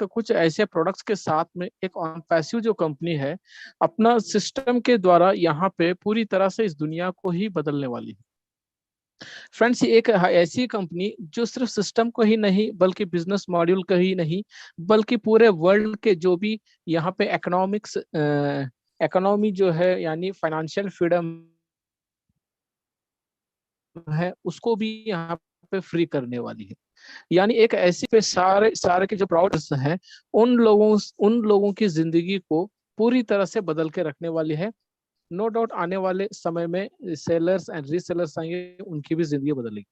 एक कुछ ऐसे प्रोडक्ट्स के साथ में एक ऑन पैसिव जो कंपनी है अपना सिस्टम के द्वारा यहाँ पे पूरी तरह से इस दुनिया को ही बदलने वाली है। फ्रेंड्स, ये एक ऐसी कंपनी जो सिर्फ सिस्टम को ही नहीं बल्कि बिजनेस मॉड्यूल को ही नहीं बल्कि पूरे वर्ल्ड के जो भी यहाँ पे इकोनॉमी जो है यानी फाइनेंशियल फ्रीडम है उसको भी यहाँ पे फ्री करने वाली है। यानी एक ऐसी पे सारे सारे के जो प्रोडक्ट्स हैं उन लोगों की जिंदगी को पूरी तरह से बदल के रखने वाली है। नो डाउट आने वाले समय में सेलर्स एंड रीसेलर्स आएंगे, उनकी भी जिंदगी बदलेगी।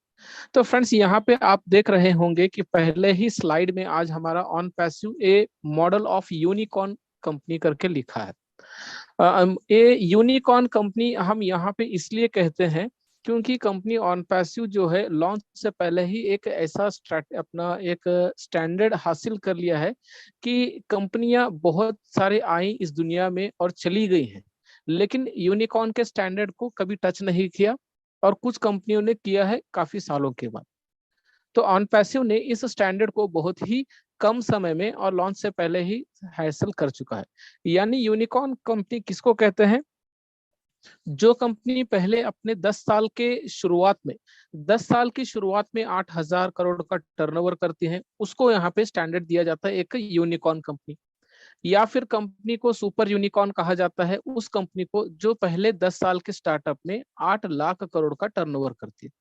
तो फ्रेंड्स, यहाँ पे आप देख रहे होंगे कि पहले ही स्लाइड में आज हमारा on passive A model of unicorn company करके लिखा है। ये यूनिकॉर्न कंपनी हम यहाँ पे इसलिए कहते हैं क्योंकि कंपनी ऑन पैसिव जो है लॉन्च से पहले ही एक ऐसा अपना एक स्टैंडर्ड हासिल कर लिया है कि कंपनियां बहुत सारे आई इस दुनिया में और चली गई हैं, लेकिन यूनिकॉर्न के स्टैंडर्ड को कभी टच नहीं किया और कुछ कंपनियों ने किया है काफी सालों के बाद। तो ऑन पैसिव ने इस स्टैंडर्ड को बहुत ही कम समय में और लॉन्च से पहले ही हासिल कर चुका है। यानी यूनिकॉर्न कंपनी किसको कहते हैं? जो कंपनी पहले अपने 10 साल की शुरुआत में 8,000 करोड़ का टर्नओवर करती है, उसको यहाँ पे स्टैंडर्ड दिया जाता है एक यूनिकॉर्न कंपनी। या फिर कंपनी को सुपर यूनिकॉर्न कहा जाता है उस कंपनी को जो पहले 10 साल के स्टार्टअप में 8 लाख करोड़ का टर्नओवर करती है।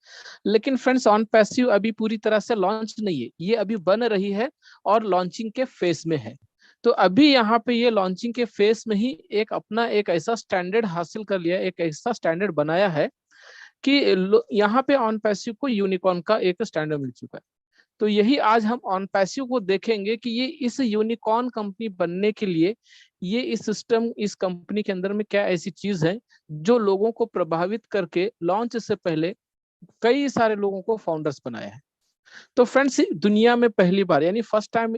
लेकिन फ्रेंड्स, ऑन पैसिव अभी पूरी तरह से लॉन्च नहीं है, ये अभी बन रही है और लॉन्चिंग के फेस में है। तो अभी यहाँ पे ये लॉन्चिंग के फेस में ही एक ऐसा स्टैंडर्ड हासिल कर लिया, एक ऐसा स्टैंडर्ड बनाया है कि यहाँ पे ऑन पैसिव को यूनिकॉर्न का एक स्टैंडर्ड मिल चुका है। तो यही आज हम ऑन पैसिव को देखेंगे कि ये इस यूनिकॉर्न कंपनी बनने के लिए ये इस सिस्टम इस कंपनी के अंदर में क्या ऐसी चीज है जो लोगों को प्रभावित करके लॉन्च से पहले कई सारे लोगों को फाउंडर्स बनाया है। तो फ्रेंड्स, दुनिया में पहली बार यानी first time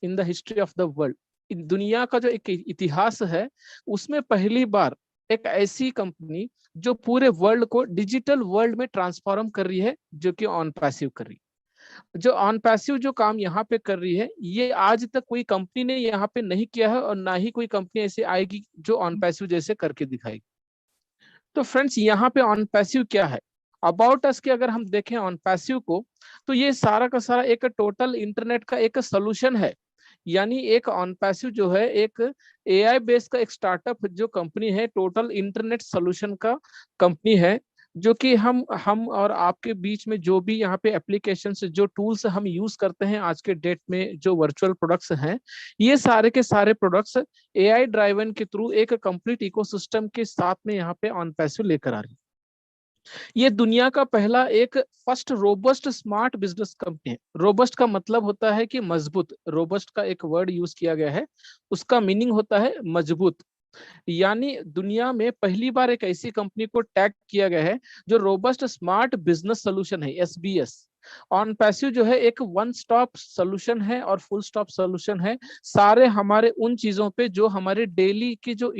in the history of the world, दुनिया का जो एक इतिहास है उसमें पहली बार एक ऐसी कंपनी जो पूरे वर्ल्ड को डिजिटल वर्ल्ड में ट्रांसफॉर्म कर रही है, जो कि ऑन पैसिव कर रही है। जो ऑन पैसिव जो काम यहाँ पे कर रही है ये आज तक कोई कंपनी ने यहाँ पे नहीं किया है और ना ही कोई कंपनी ऐसे आएगी जो ऑन पैसिव जैसे करके दिखाएगी। तो फ्रेंड्स, यहाँ पे ऑन पैसिव क्या है? अबाउट अस के अगर हम देखें ऑन पैसिव को तो ये सारा का सारा एक टोटल इंटरनेट का एक सोल्यूशन है। यानी एक ऑन पैसिव जो है एक एआई बेस्ड का एक स्टार्टअप जो कंपनी है, टोटल इंटरनेट सोल्यूशन का कंपनी है, जो कि हम और आपके बीच में जो भी यहाँ पे एप्लीकेशन जो टूल्स हम यूज करते हैं आज के डेट में, जो वर्चुअल प्रोडक्ट्स हैं, ये सारे के सारे प्रोडक्ट्स एआई ड्राइवन के थ्रू एक कंप्लीट इकोसिस्टम के साथ में यहाँ पे ऑन पैसिव लेकर आ रही है। ये दुनिया का पहला एक first robust smart business company है। रोबस्ट का मतलब होता है कि मजबूत, रोबस्ट का एक वर्ड यूज किया गया है, उसका मीनिंग होता है मजबूत। यानी दुनिया में पहली बार एक ऐसी कंपनी को टैग किया गया है जो रोबस्ट स्मार्ट बिजनेस सोल्यूशन है, एसबीएस। ऑन पैसिव जो है एक वन स्टॉप सोल्यूशन है और फुल स्टॉप सोल्यूशन है सारे हमारे उन चीजों पे जो हमारे डेली की जो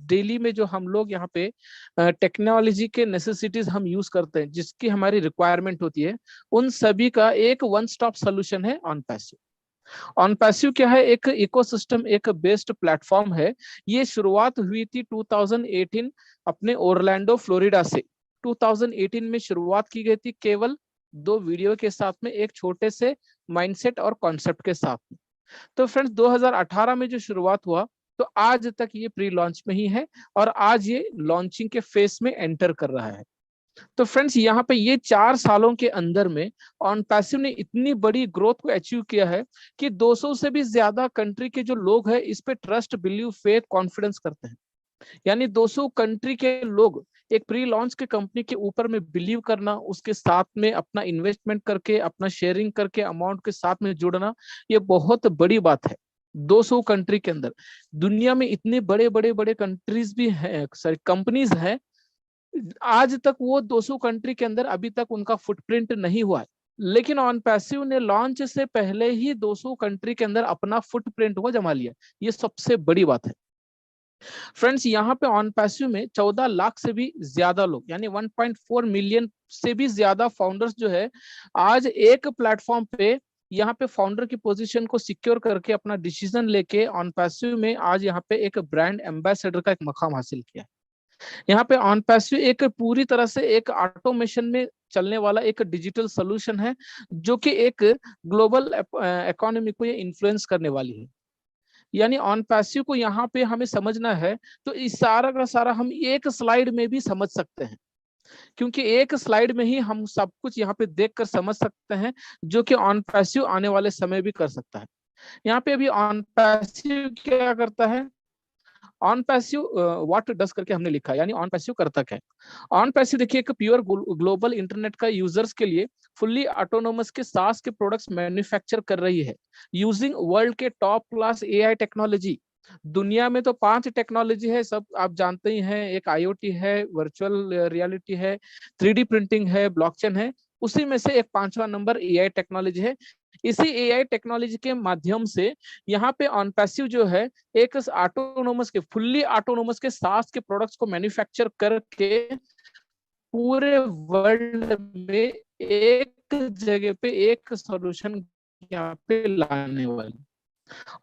डेली में जो हम लोग यहाँ पे टेक्नोलॉजी के नेसेसिटीज हम यूज करते हैं, जिसकी हमारी रिक्वायरमेंट होती है, उन सभी का एक वन स्टॉप सोल्यूशन है ऑन पैसिव। ऑन पैसिव क्या है? एक इकोसिस्टम एक बेस्ड प्लेटफॉर्म है। ये शुरुआत हुई थी 2018 अपने ओरलैंडो फ्लोरिडा से। 2018 में शुरुआत की गई थी केवल 2 वीडियो के साथ में, एक छोटे से माइंडसेट और कॉन्सेप्ट के साथ में। तो फ्रेंड्स, 2018 में जो शुरुआत हुआ तो आज तक ये प्री लॉन्च में ही है और आज ये लॉन्चिंग के फेस में एंटर कर रहा है। तो फ्रेंड्स, यहाँ पे ये 4 सालों के अंदर में ऑन पैसिव ने इतनी बड़ी ग्रोथ को अचीव किया है कि 200 से भी ज्यादा कंट्री के जो लोग हैं इस पे ट्रस्ट, बिलीव, फेथ, कॉन्फिडेंस करते हैं। यानी 200 कंट्री के लोग एक प्री लॉन्च के कंपनी के ऊपर में बिलीव करना, उसके साथ में अपना इन्वेस्टमेंट करके, अपना शेयरिंग करके अमाउंट के साथ में जुड़ना, ये बहुत बड़ी बात है। 200 कंट्री के अंदर, दुनिया में इतने बड़े बड़े बड़े कंट्रीज भी हैं, सॉरी कंपनीज हैं, आज तक वो 200 कंट्री के अंदर अभी तक उनका फुटप्रिंट नहीं हुआ है। लेकिन ऑन पैसिव ने लॉन्च से पहले ही 200 कंट्री के अंदर अपना फुटप्रिंट को जमा लिया। ये सबसे बड़ी बात है। फ्रेंड्स, यहाँ पे ऑन पैसिव में 14 लाख से भी ज्यादा लोग यानी 1.4 मिलियन से भी ज्यादा फाउंडर्स जो है आज एक प्लेटफॉर्म पे यहाँ पे फाउंडर की पोजीशन को सिक्योर करके अपना डिसीजन लेके ऑन पैसिव में आज यहाँ पे एक ब्रांड एम्बेसडर का एक मकाम हासिल किया। यहाँ पे ऑन पैसिव एक पूरी तरह से एक ऑटोमेशन में चलने वाला एक डिजिटल सोल्यूशन है, जो कि एक ग्लोबल इकोनॉमी को ये इन्फ्लुएंस करने वाली है। यानी ऑन पैसिव को यहाँ पे हमें समझना है तो इस सारा का सारा हम एक स्लाइड में भी समझ सकते हैं, क्योंकि एक स्लाइड में ही हम सब कुछ यहाँ पे देख कर समझ सकते हैं, जो कि ऑन पैसिव आने वाले समय भी कर सकता है। यहाँ पे अभी ऑन पैसिव क्या करता है, ऑन पैसिव व्हाट डस करके हमने लिखा है, यानी ऑन पैसिव करता क्या है। ऑन पैसिव देखिए एक प्योर ग्लोबल इंटरनेट का यूजर्स के लिए फुल्ली ऑटोनोमस के सास के प्रोडक्ट्स मैन्युफैक्चर कर रही है यूजिंग वर्ल्ड के टॉप क्लास एआई टेक्नोलॉजी। दुनिया में तो 5 टेक्नोलॉजी है, सब आप जानते ही हैं। एक आईओटी है, वर्चुअल रियलिटी है, 3D प्रिंटिंग है, ब्लॉकचेन है, उसी में से एक 5वां नंबर एआई टेक्नोलॉजी है। इसी एआई टेक्नोलॉजी के माध्यम से यहाँ पे ऑन पैसिव जो है एक ऑटोनोमस के फुल्ली ऑटोनोमस के सास के प्रोडक्ट्स को मैन्युफैक्चर करके पूरे वर्ल्ड में एक जगह पे एक सॉल्यूशन यहाँ पे लाने वाली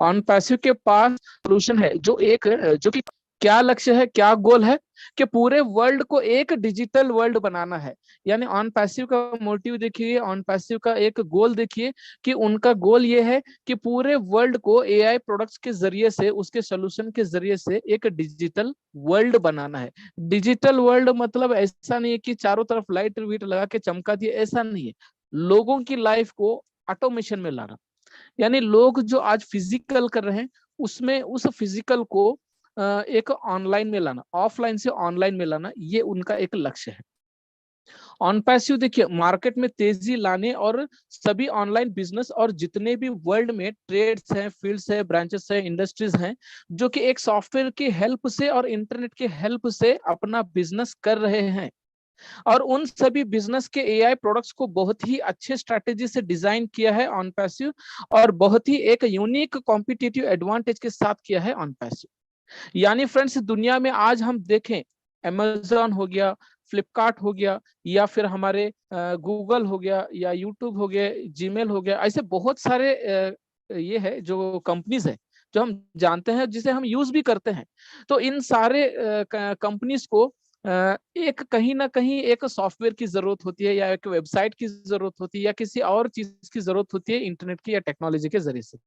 ऑन पैसिव के पास सॉल्यूशन है, जो कि क्या लक्ष्य है, क्या गोल है कि पूरे वर्ल्ड को एक डिजिटल वर्ल्ड बनाना है। यानी ऑन पैसिव का मोटिव देखिए, ऑन पैसिव का एक गोल देखिए कि उनका गोल ये है कि पूरे वर्ल्ड को एआई प्रोडक्ट्स के जरिए से, उसके सोल्यूशन के जरिए से एक डिजिटल वर्ल्ड बनाना है। डिजिटल वर्ल्ड मतलब ऐसा नहीं है कि चारों तरफ लाइट वीट लगा के चमका दिए, ऐसा नहीं है। लोगों की लाइफ को ऑटोमेशन में लाना, यानी लोग जो आज फिजिकल कर रहे हैं उसमें उस फिजिकल को एक ऑनलाइन में लाना, ऑफलाइन से ऑनलाइन में लाना, ये उनका एक लक्ष्य है। ऑन पैसिव देखिए मार्केट में तेजी लाने और सभी ऑनलाइन बिजनेस और जितने भी वर्ल्ड में ट्रेड्स हैं, फील्ड्स है, ब्रांचेस है, इंडस्ट्रीज हैं, जो कि एक सॉफ्टवेयर की हेल्प से और इंटरनेट की हेल्प से अपना बिजनेस कर रहे हैं। और उन सभी बिजनेस के एआई प्रोडक्ट्स को बहुत ही अच्छे स्ट्रैटेजी से डिजाइन किया है ऑन पैसिव, और बहुत ही एक यूनिक कॉम्पिटिटिव एडवांटेज के साथ किया है ऑन पैसिव। यानी फ्रेंड्स दुनिया में आज हम देखें, अमेजॉन हो गया, फ्लिपकार्ट हो गया, या फिर हमारे गूगल हो गया, या यूट्यूब हो गया, जीमेल हो गया, ऐसे बहुत सारे ये है जो कंपनीज है जो हम जानते हैं, जिसे हम यूज भी करते हैं। तो इन सारे कंपनीज को एक कहीं ना कहीं एक सॉफ्टवेयर की जरूरत होती है, या एक वेबसाइट की जरूरत होती है, या किसी और चीज की जरूरत होती है इंटरनेट की या टेक्नोलॉजी के जरिए से।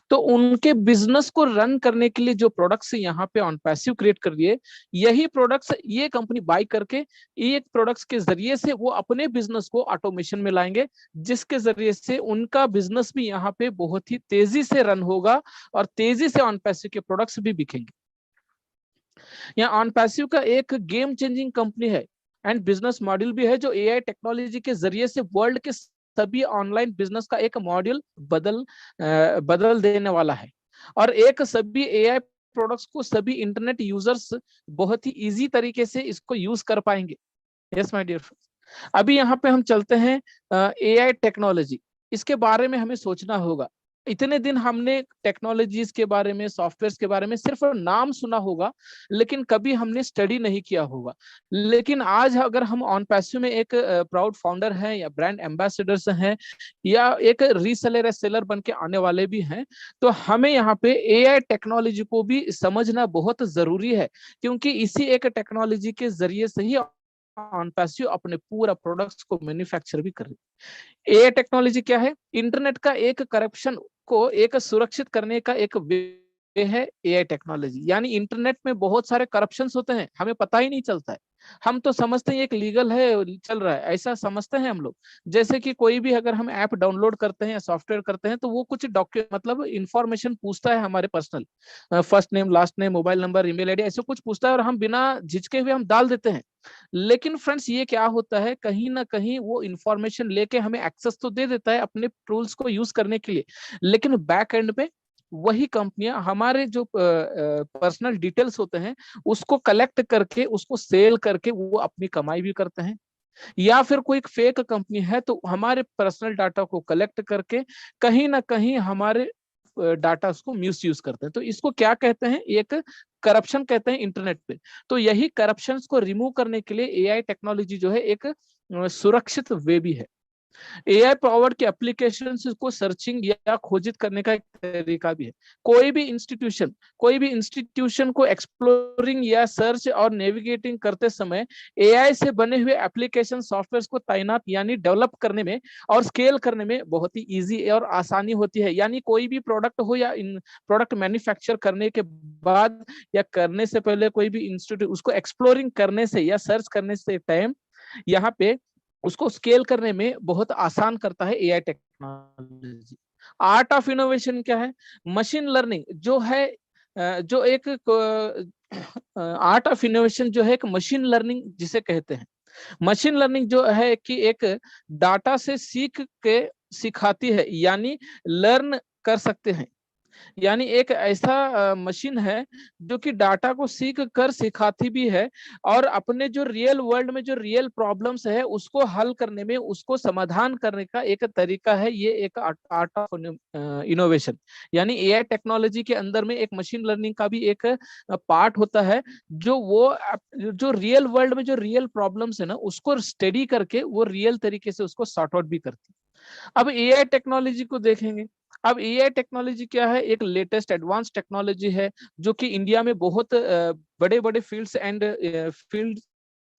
तो उनके बिजनेस को रन करने के लिए जो प्रोडक्ट्स यहाँ पे ऑन पैसिव क्रिएट कर दिए, यही प्रोडक्ट्स ये कंपनी बाय करके ये प्रोडक्ट्स के जरिए से वो अपने बिजनेस को ऑटोमेशन में लाएंगे, जिसके जरिए से उनका बिजनेस भी यहाँ पे बहुत ही तेजी से रन होगा और तेजी से ऑन पैसिव के प्रोडक्ट्स भी बिकेंगे। यहाँ ऑन पैसिव का एक गेम चेंजिंग कंपनी है एंड बिजनेस मॉड्यूल भी है, जो एआई टेक्नोलॉजी के जरिए से वर्ल्ड के सभी ऑनलाइन बिजनेस का एक मॉड्यूल बदल देने वाला है। और एक सभी एआई प्रोडक्ट्स को सभी इंटरनेट यूजर्स बहुत ही इजी तरीके से इसको यूज कर पाएंगे। यस माय डियर फ्रेंड्स, अभी यहाँ पे हम चलते हैं एआई टेक्नोलॉजी। इसके बारे में हमें सोचना होगा। इतने दिन हमने टेक्नोलॉजीज के बारे में, सॉफ्टवेयर के बारे में सिर्फ नाम सुना होगा, लेकिन कभी हमने स्टडी नहीं किया होगा। लेकिन आज अगर हम ऑन पैसिव में एक प्राउड फाउंडर हैं, या ब्रांड एम्बेसडर्स हैं, या एक रीसेलर या सेलर बन के आने वाले भी हैं, तो हमें यहाँ पे एआई टेक्नोलॉजी को भी समझना बहुत जरूरी है, क्योंकि इसी एक टेक्नोलॉजी के जरिए से ही ऑन पैसिव अपने पूरा प्रोडक्ट्स को मैन्युफैक्चर भी कर रही है। एआई टेक्नोलॉजी क्या है? इंटरनेट का एक करप्शन को एक सुरक्षित करने का एक वे है एआई टेक्नोलॉजी। यानी इंटरनेट में बहुत सारे करप्शंस होते हैं, हमें पता ही नहीं चलता है। हम तो समझते हैं एक लीगल है, चल रहा है, ऐसा समझते हैं हम लोग। जैसे कि कोई भी अगर हम ऐप डाउनलोड करते हैं या सॉफ्टवेयर करते हैं, तो वो कुछ डॉक्यूमेंट मतलब इंफॉर्मेशन पूछता है, हमारे personal first name, last name, mobile number, email ID, ऐसे कुछ पूछता है, और हम बिना झिझके हुए हम डाल देते हैं। लेकिन फ्रेंड्स ये क्या होता है, कहीं ना कहीं वो इंफॉर्मेशन लेके हमें एक्सेस तो दे देता है अपने टूल्स को यूज करने के लिए, लेकिन बैक एंड पे वही कंपनियां हमारे जो पर्सनल डिटेल्स होते हैं उसको कलेक्ट करके, उसको सेल करके वो अपनी कमाई भी करते हैं। या फिर कोई फेक कंपनी है तो हमारे पर्सनल डाटा को कलेक्ट करके कहीं ना कहीं हमारे डाटा को मिस यूज करते हैं। तो इसको क्या कहते हैं? एक करप्शन कहते हैं इंटरनेट पे। तो यही करप्शन को रिमूव करने के लिए एआई टेक्नोलॉजी जो है एक सुरक्षित वे भी है। एआई पावर्ड के एप्लीकेशन को सर्चिंग या खोजित करने का एक तरीका भी है। कोई भी इंस्टीट्यूशन को एक्सप्लोरिंग या सर्च और नेविगेटिंग करते समय एआई से बने हुए एप्लीकेशन सॉफ्टवेयर को तैनात यानी डेवलप करने में और स्केल करने में बहुत ही इजी और आसानी होती है। यानी कोई भी प्रोडक्ट हो या इन प्रोडक्ट मैन्युफैक्चर करने के बाद या करने से पहले कोई भी इंस्टीट्यूट उसको एक्सप्लोरिंग करने से या सर्च करने से टाइम यहाँ पे उसको स्केल करने में बहुत आसान करता है AI technology. Art of innovation क्या है? मशीन लर्निंग जो है जो एक आर्ट ऑफ इनोवेशन जो है एक मशीन लर्निंग जिसे कहते हैं। मशीन लर्निंग जो है कि एक डाटा से सीख के सिखाती है, यानी लर्न कर सकते हैं। यानी एक ऐसा मशीन है जो कि डाटा को सीख कर सिखाती भी है और अपने जो रियल वर्ल्ड में जो रियल प्रॉब्लम्स है उसको हल करने में, उसको समाधान करने का एक तरीका है। ये एक आर्ट ऑफ इनोवेशन, यानी एआई टेक्नोलॉजी के अंदर में एक मशीन लर्निंग का भी एक पार्ट होता है जो वो जो रियल वर्ल्ड में जो रियल प्रॉब्लम्स है ना उसको स्टडी करके वो रियल तरीके से उसको सॉर्ट आउट भी करती है। अब एआई टेक्नोलॉजी को देखेंगे। अब एआई टेक्नोलॉजी क्या है? एक लेटेस्ट एडवांस टेक्नोलॉजी है जो कि इंडिया में बहुत बड़े बड़े फील्ड्स एंड फील्ड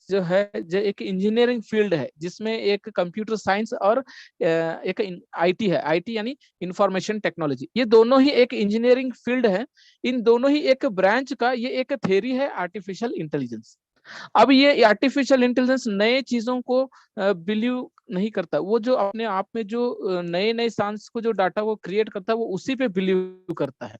जो है, जो एक इंजीनियरिंग फील्ड है जिसमें एक कंप्यूटर साइंस और एक आईटी है। आईटी यानी इंफॉर्मेशन टेक्नोलॉजी, ये दोनों ही एक इंजीनियरिंग फील्ड है। इन दोनों ही एक ब्रांच का ये एक थ्योरी है आर्टिफिशियल इंटेलिजेंस। अब ये आर्टिफिशियल इंटेलिजेंस नए चीजों को बिलीव नहीं करता, वो जो अपने आप में जो नए नए सांस को जो डाटा वो क्रिएट करता है वो उसी पे बिलीव करता है।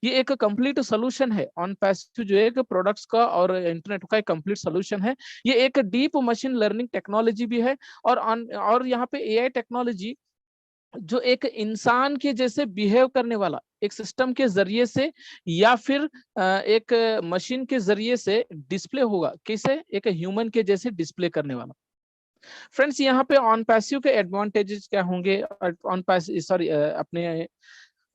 ये एक कंप्लीट सोल्यूशन है ऑन पैसिव जो एक प्रोडक्ट्स का और इंटरनेट का एक कंप्लीट सोल्यूशन है। ये एक डीप मशीन लर्निंग टेक्नोलॉजी भी है और यहाँ पे एआई टेक्नोलॉजी जो एक इंसान के जैसे बिहेव करने वाला एक सिस्टम के जरिए से या फिर एक मशीन के जरिए से डिस्प्ले होगा। किसे? एक ह्यूमन के जैसे डिस्प्ले करने वाला। फ्रेंड्स, यहाँ पे ऑन पैसिव के एडवांटेजेस क्या होंगे, ऑन पैसिव सॉरी अपने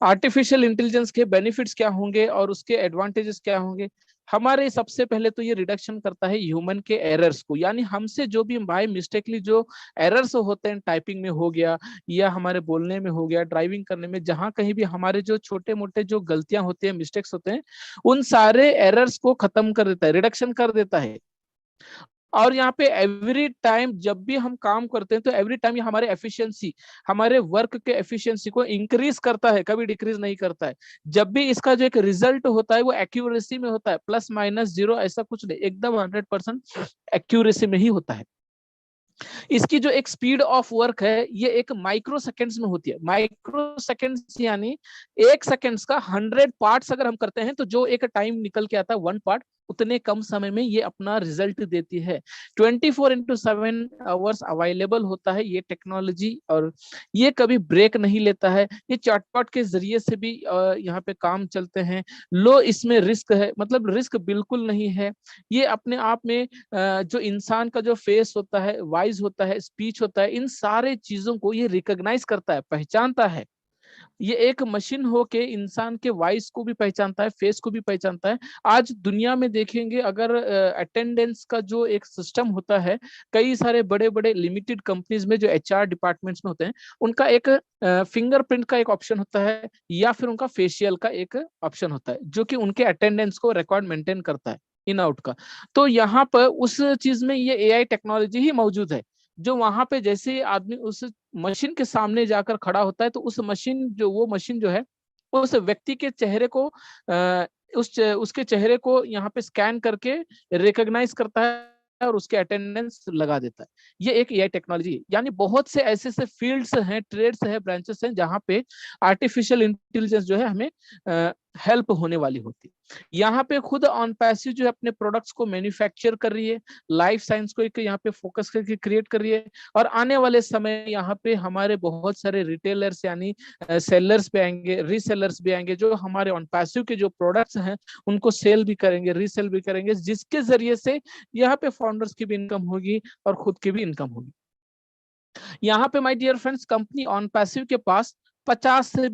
आर्टिफिशियल इंटेलिजेंस के बेनिफिट्स क्या होंगे और उसके एडवांटेजेस क्या होंगे? हमारे सबसे पहले तो ये रिडक्शन करता है ह्यूमन के एरर्स को, यानी हमसे जो भी बाय मिस्टेकली जो एरर्स होते हैं, टाइपिंग में हो गया या हमारे बोलने में हो गया, ड्राइविंग करने में, जहां कहीं भी हमारे जो छोटे मोटे जो गलतियां होती हैं, मिस्टेक्स होते हैं, उन सारे एरर्स को खत्म कर देता है, रिडक्शन कर देता है। और यहाँ पे एवरी टाइम जब भी हम काम करते हैं तो एवरी टाइम ये हमारे एफिशिएंसी, हमारे वर्क के एफिशिएंसी को इंक्रीज करता है, कभी डिक्रीज नहीं करता है। जब भी इसका जो एक रिजल्ट होता है वो एक्यूरेसी में होता है, प्लस माइनस जीरो ऐसा कुछ नहीं, एकदम 100% एक्यूरेसी में ही होता है। इसकी जो एक स्पीड ऑफ वर्क है ये एक माइक्रो सेकेंड्स में होती है। माइक्रो सेकेंड्स यानी एक सेकेंड्स का 100 पार्ट्स अगर हम करते हैं तो जो एक टाइम निकल के आता है 1 पार्ट, उतने कम समय में ये अपना रिजल्ट देती है। 24/7 आवर्स अवेलेबल होता है ये टेक्नोलॉजी और ये कभी ब्रेक नहीं लेता है। ये चैटबॉट के जरिए से भी यहाँ पे काम चलते हैं। लो इसमें रिस्क है, मतलब रिस्क बिल्कुल नहीं है। ये अपने आप में जो इंसान का जो फेस होता है, वॉइस होता है, स्पीच होता है, इन सारे चीजों को ये रिकॉग्नाइज करता है, पहचानता है। ये एक मशीन हो के इंसान के वॉइस को भी पहचानता है, फेस को भी पहचानता है। आज दुनिया में देखेंगे अगर अटेंडेंस का जो एक सिस्टम होता है, कई सारे बड़े बड़े लिमिटेड कंपनीज में जो एचआर डिपार्टमेंट्स में होते हैं, उनका एक फिंगरप्रिंट का एक ऑप्शन होता है या फिर उनका फेशियल का एक ऑप्शन होता है जो कि उनके अटेंडेंस को रिकॉर्ड मेंटेन करता है, इन आउट का। तो यहाँ पर उस चीज में ये एआई टेक्नोलॉजी ही मौजूद है, जो वहां पे जैसे ही आदमी उस मशीन के सामने जाकर खड़ा होता है तो उस मशीन जो वो मशीन जो है उस व्यक्ति के चेहरे को उसके चेहरे को यहाँ पे स्कैन करके रिकॉग्नाइज करता है और उसके अटेंडेंस लगा देता है। ये एक एआई टेक्नोलॉजी है। यानी बहुत से ऐसे से फील्ड्स हैं, ट्रेड्स हैं, ब्रांचेस हैं जहां पे आर्टिफिशियल इंटेलिजेंस जो है हमें हेल्प होने वाली होती है। यहाँ पे खुद ऑन पैसिव जो है अपने प्रोडक्ट्स को मैन्युफैक्चर कर रही है, लाइफ साइंस को एक यहाँ पे फोकस करके क्रिएट कर रही है। और आने वाले समय यहाँ पे हमारे बहुत सारे रिटेलर्स यानी सेलर्स भी आएंगे, रीसेलर्स भी आएंगे, जो हमारे ऑन पैसिव के जो प्रोडक्ट्स हैं उनको सेल भी करेंगे, रीसेल भी करेंगे, जिसके जरिए से यहाँ पे फाउंडर्स की भी इनकम होगी और खुद की भी इनकम होगी। यहाँ पे my dear friends, company OnPassive के पास 50 से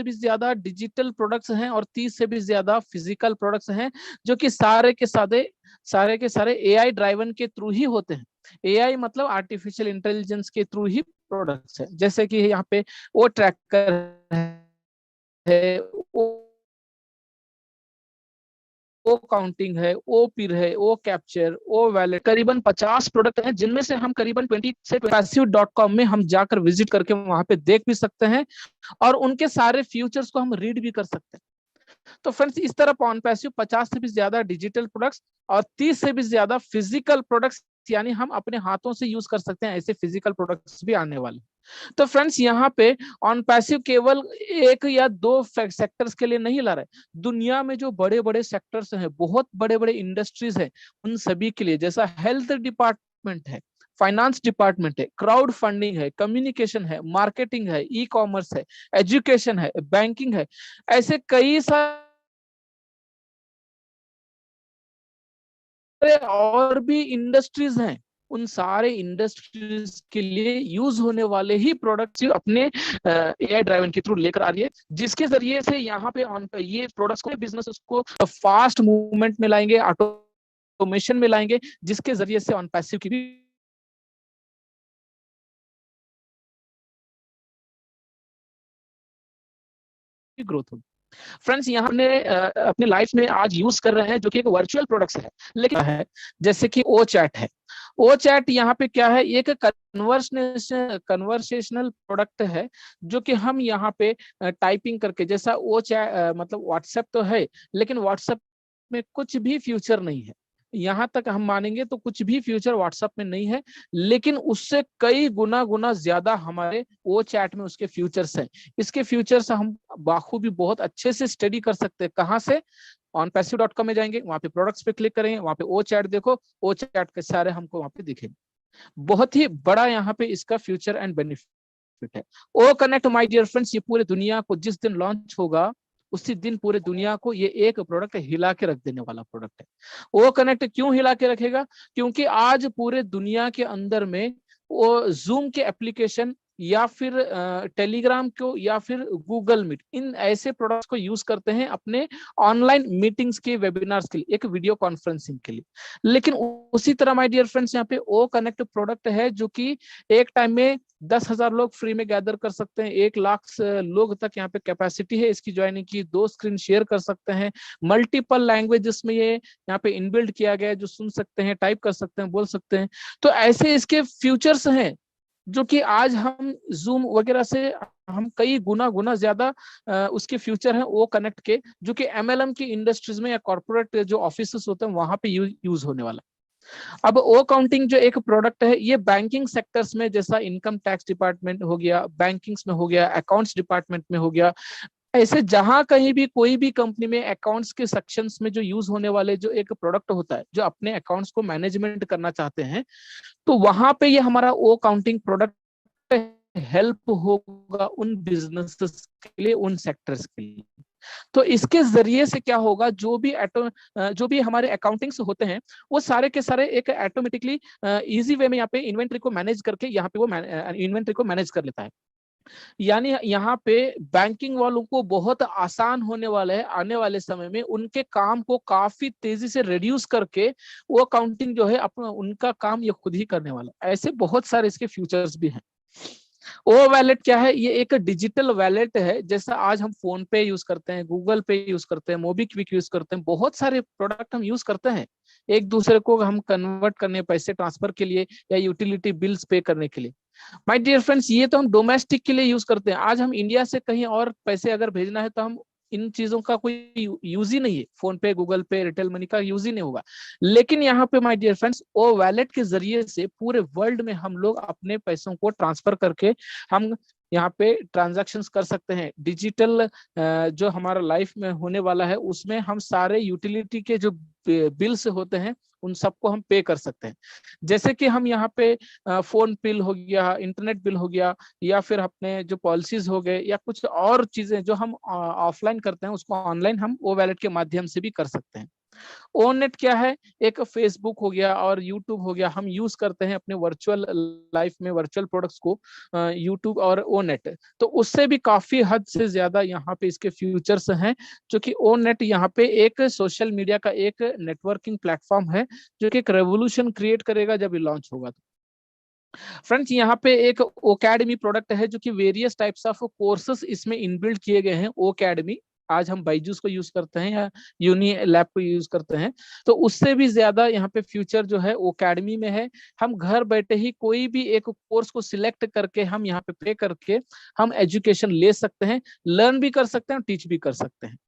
भी ज्यादा डिजिटल प्रोडक्ट्स हैं और 30 से भी ज्यादा फिजिकल प्रोडक्ट्स हैं, जो कि सारे के सारे एआई ड्राइवन के थ्रू ही होते हैं। एआई मतलब आर्टिफिशियल इंटेलिजेंस के थ्रू ही प्रोडक्ट्स है। जैसे कि यहाँ पे वो ट्रैकर है, वो काउंटिंग है, वो पिर है, वो कैप्चर, वो वैलेट, करीबन 50 प्रोडक्ट हैं, जिनमें से हम करीबन 20 से passive.com में हम जाकर विजिट करके वहां पे देख भी सकते हैं और उनके सारे फ्यूचर्स को हम रीड भी कर सकते हैं। तो फ्रेंड्स, इस तरह ऑन पैसिव 50 से भी ज्यादा डिजिटल प्रोडक्ट्स और 30 से भी ज्यादा फिजिकल प्रोडक्ट्स, यानी हम अपने हाथों से यूज कर सकते हैं, ऐसे फिजिकल प्रोडक्ट्स भी आने वाले। तो फ्रेंड्स, यहाँ पे ऑन पैसिव केवल एक या दो सेक्टर्स के लिए नहीं ला रहा है, दुनिया में जो बड़े बड़े सेक्टर्स हैं, बहुत बड़े बड़े इंडस्ट्रीज हैं, उन सभी के लिए, जैसा हेल्थ डिपार्टमेंट है, फाइनेंस डिपार्टमेंट है, क्राउड फंडिंग है, कम्युनिकेशन है, मार्केटिंग है, ई कॉमर्स है, एजुकेशन है, बैंकिंग है, ऐसे कई सारे और भी इंडस्ट्रीज हैं। उन सारे इंडस्ट्रीज के लिए यूज होने वाले ही प्रोडक्ट्स अपने एआई ड्राइवन के थ्रू लेकर आ रही है, जिसके जरिए से यहाँ पे ये प्रोडक्ट्स को, बिजनेस को फास्ट मूवमेंट में लाएंगे, ऑटोमेशन में लाएंगे, जिसके जरिए से ऑन पैसिव की भी ग्रोथ होगी। फ्रेंड्स, यहाँ ने अपने लाइफ में आज यूज कर रहे हैं, जो कि एक वर्चुअल प्रोडक्ट्स है, लेकिन है जैसे कि ओ चैट है। ओ चैट यहाँ पे क्या है, एक कन्वर्सेशनल प्रोडक्ट है, जो कि हम यहाँ पे टाइपिंग करके, जैसा ओ चैट मतलब व्हाट्सएप तो है, लेकिन व्हाट्सएप में कुछ भी फ्यूचर नहीं है, यहाँ तक हम मानेंगे तो कुछ भी फ्यूचर व्हाट्सएप में नहीं है, लेकिन उससे कई गुना गुना ज्यादा हमारे वो चैट में उसके फ्यूचर्स हैं। इसके फ्यूचर्स हम बाखूबी बहुत अच्छे से स्टडी कर सकते हैं। कहाँ से? onpassive.com में जाएंगे, वहां पे प्रोडक्ट्स पे क्लिक करेंगे, वहां पे ओ चैट देखो, ओ चैट के सारे हमको वहां पे दिखेंगे। बहुत ही बड़ा यहाँ पे इसका फ्यूचर एंड बेनिफिट है। O Connect my dear friends, ये पूरे दुनिया को जिस दिन लॉन्च होगा, उसी दिन पूरे दुनिया को ये एक प्रोडक्ट हिला के रख देने वाला प्रोडक्ट है। वो कनेक्ट क्यों हिला के रखेगा? क्योंकि आज पूरे दुनिया के अंदर में वो जूम के एप्लीकेशन या फिर टेलीग्राम को या फिर गूगल मीट, इन ऐसे प्रोडक्ट्स को यूज करते हैं अपने ऑनलाइन मीटिंग्स के, वेबिनार्स के लिए, एक वीडियो कॉन्फ्रेंसिंग के लिए। लेकिन उसी तरह माय डियर फ्रेंड्स, यहाँ पे ओ कनेक्ट प्रोडक्ट है, जो कि एक टाइम में 10,000 लोग फ्री में गैदर कर सकते हैं, 1 लाख लोग तक यहाँ पे कैपेसिटी है इसकी ज्वाइनिंग की, 2 स्क्रीन शेयर कर सकते हैं, मल्टीपल लैंग्वेजेस में ये यहाँ पे इनबिल्ड किया गया है, जो सुन सकते हैं, टाइप कर सकते हैं, बोल सकते हैं। तो ऐसे इसके फ्यूचर्स हैं, जो कि आज हम जूम वगैरह से हम कई गुना गुना ज्यादा उसके फ्यूचर हैं वो कनेक्ट के, जो कि एमएलएम की इंडस्ट्रीज में या कॉर्पोरेट जो ऑफिस होते हैं वहां पे यूज होने वाला। अब ओ काउंटिंग जो एक प्रोडक्ट है, ये बैंकिंग सेक्टर्स में, जैसा इनकम टैक्स डिपार्टमेंट हो गया, बैंकिंग्स में हो गया, अकाउंट्स डिपार्टमेंट में हो गया, ऐसे जहां कहीं भी कोई भी कंपनी में अकाउंट्स के सेक्शंस में जो यूज होने वाले जो एक प्रोडक्ट होता है, जो अपने अकाउंट्स को मैनेजमेंट करना चाहते हैं, तो वहां पे ये हमारा ओ काउंटिंग प्रोडक्ट हेल्प होगा उन बिजनेसेस के लिए, उन सेक्टर्स के लिए। तो इसके जरिए से क्या होगा, जो भी हमारे अकाउंटिंग्स होते हैं, वो सारे के सारे एक ऑटोमेटिकली इजी वे में यहाँ पे इन्वेंट्री को मैनेज करके यहाँ पे वो इन्वेंट्री को मैनेज कर लेता है। यानी यहाँ पे बैंकिंग वालों को बहुत आसान होने वाला है आने वाले समय में, उनके काम को काफी तेजी से रिड्यूस करके वो अकाउंटिंग जो है अपना उनका काम ये खुद ही करने वाला। ऐसे बहुत सारे इसके फ्यूचर्स भी हैं। ओ वैलेट क्या है? ये एक डिजिटल वैलेट है, जैसा आज हम फोन पे यूज करते हैं, गूगल पे यूज करते हैं, मोबीक्विक यूज करते हैं, बहुत सारे प्रोडक्ट हम यूज करते हैं एक दूसरे को हम कन्वर्ट करने, पैसे ट्रांसफर के लिए या यूटिलिटी बिल्स पे करने के लिए। माय डियर फ्रेंड्स, ये तो हम डोमेस्टिक के लिए यूज करते हैं। आज हम इंडिया से कहीं और पैसे अगर भेजना है, तो हम इन चीजों का कोई यूज ही नहीं है, फोन पे, गूगल पे, रिटेल मनी का यूज ही नहीं होगा। लेकिन यहाँ पे my dear friends, O wallet के जरिए से पूरे वर्ल्ड में हम लोग अपने पैसों को ट्रांसफर करके हम यहाँ पे ट्रांजैक्शंस कर सकते हैं। डिजिटल जो हमारा लाइफ में होने वाला है, उसमें हम सारे यूटिलिटी के जो बिल्स होते हैं, उन सबको हम पे कर सकते हैं। जैसे कि हम यहाँ पे फोन बिल हो गया, इंटरनेट बिल हो गया, या फिर अपने जो पॉलिसीज हो गए, या कुछ और चीजें जो हम ऑफलाइन करते हैं, उसको ऑनलाइन हम वो वैलेट के माध्यम से भी कर सकते हैं। ओनेट क्या है? एक फेसबुक हो गया और यूट्यूब हो गया, हम यूज करते हैं अपने वर्चुअल लाइफ में वर्चुअल प्रोडक्ट्स को, यूट्यूब और ओनेट। तो उससे भी काफी हद से ज्यादा यहाँ पे इसके फ्यूचर्स हैं, जो कि ओनेट यहाँ पे एक सोशल मीडिया का एक नेटवर्किंग प्लेटफॉर्म है, जो कि एक रेवोल्यूशन क्रिएट करेगा जब ये लॉन्च होगा। फ्रेंड्स, यहाँ पे एक ओकेडमी प्रोडक्ट है, जो कि वेरियस टाइप्स ऑफ कोर्सेस इसमें इनबिल्ड किए गए हैं। ओकेडमी, आज हम बाइजूस को यूज करते हैं या यूनी लैब को यूज करते हैं, तो उससे भी ज्यादा यहाँ पे फ्यूचर जो है ओकेडमी में है। हम घर बैठे ही कोई भी एक कोर्स को सिलेक्ट करके हम यहाँ पे पे करके हम एजुकेशन ले सकते हैं, लर्न भी कर सकते हैं, टीच भी कर सकते हैं।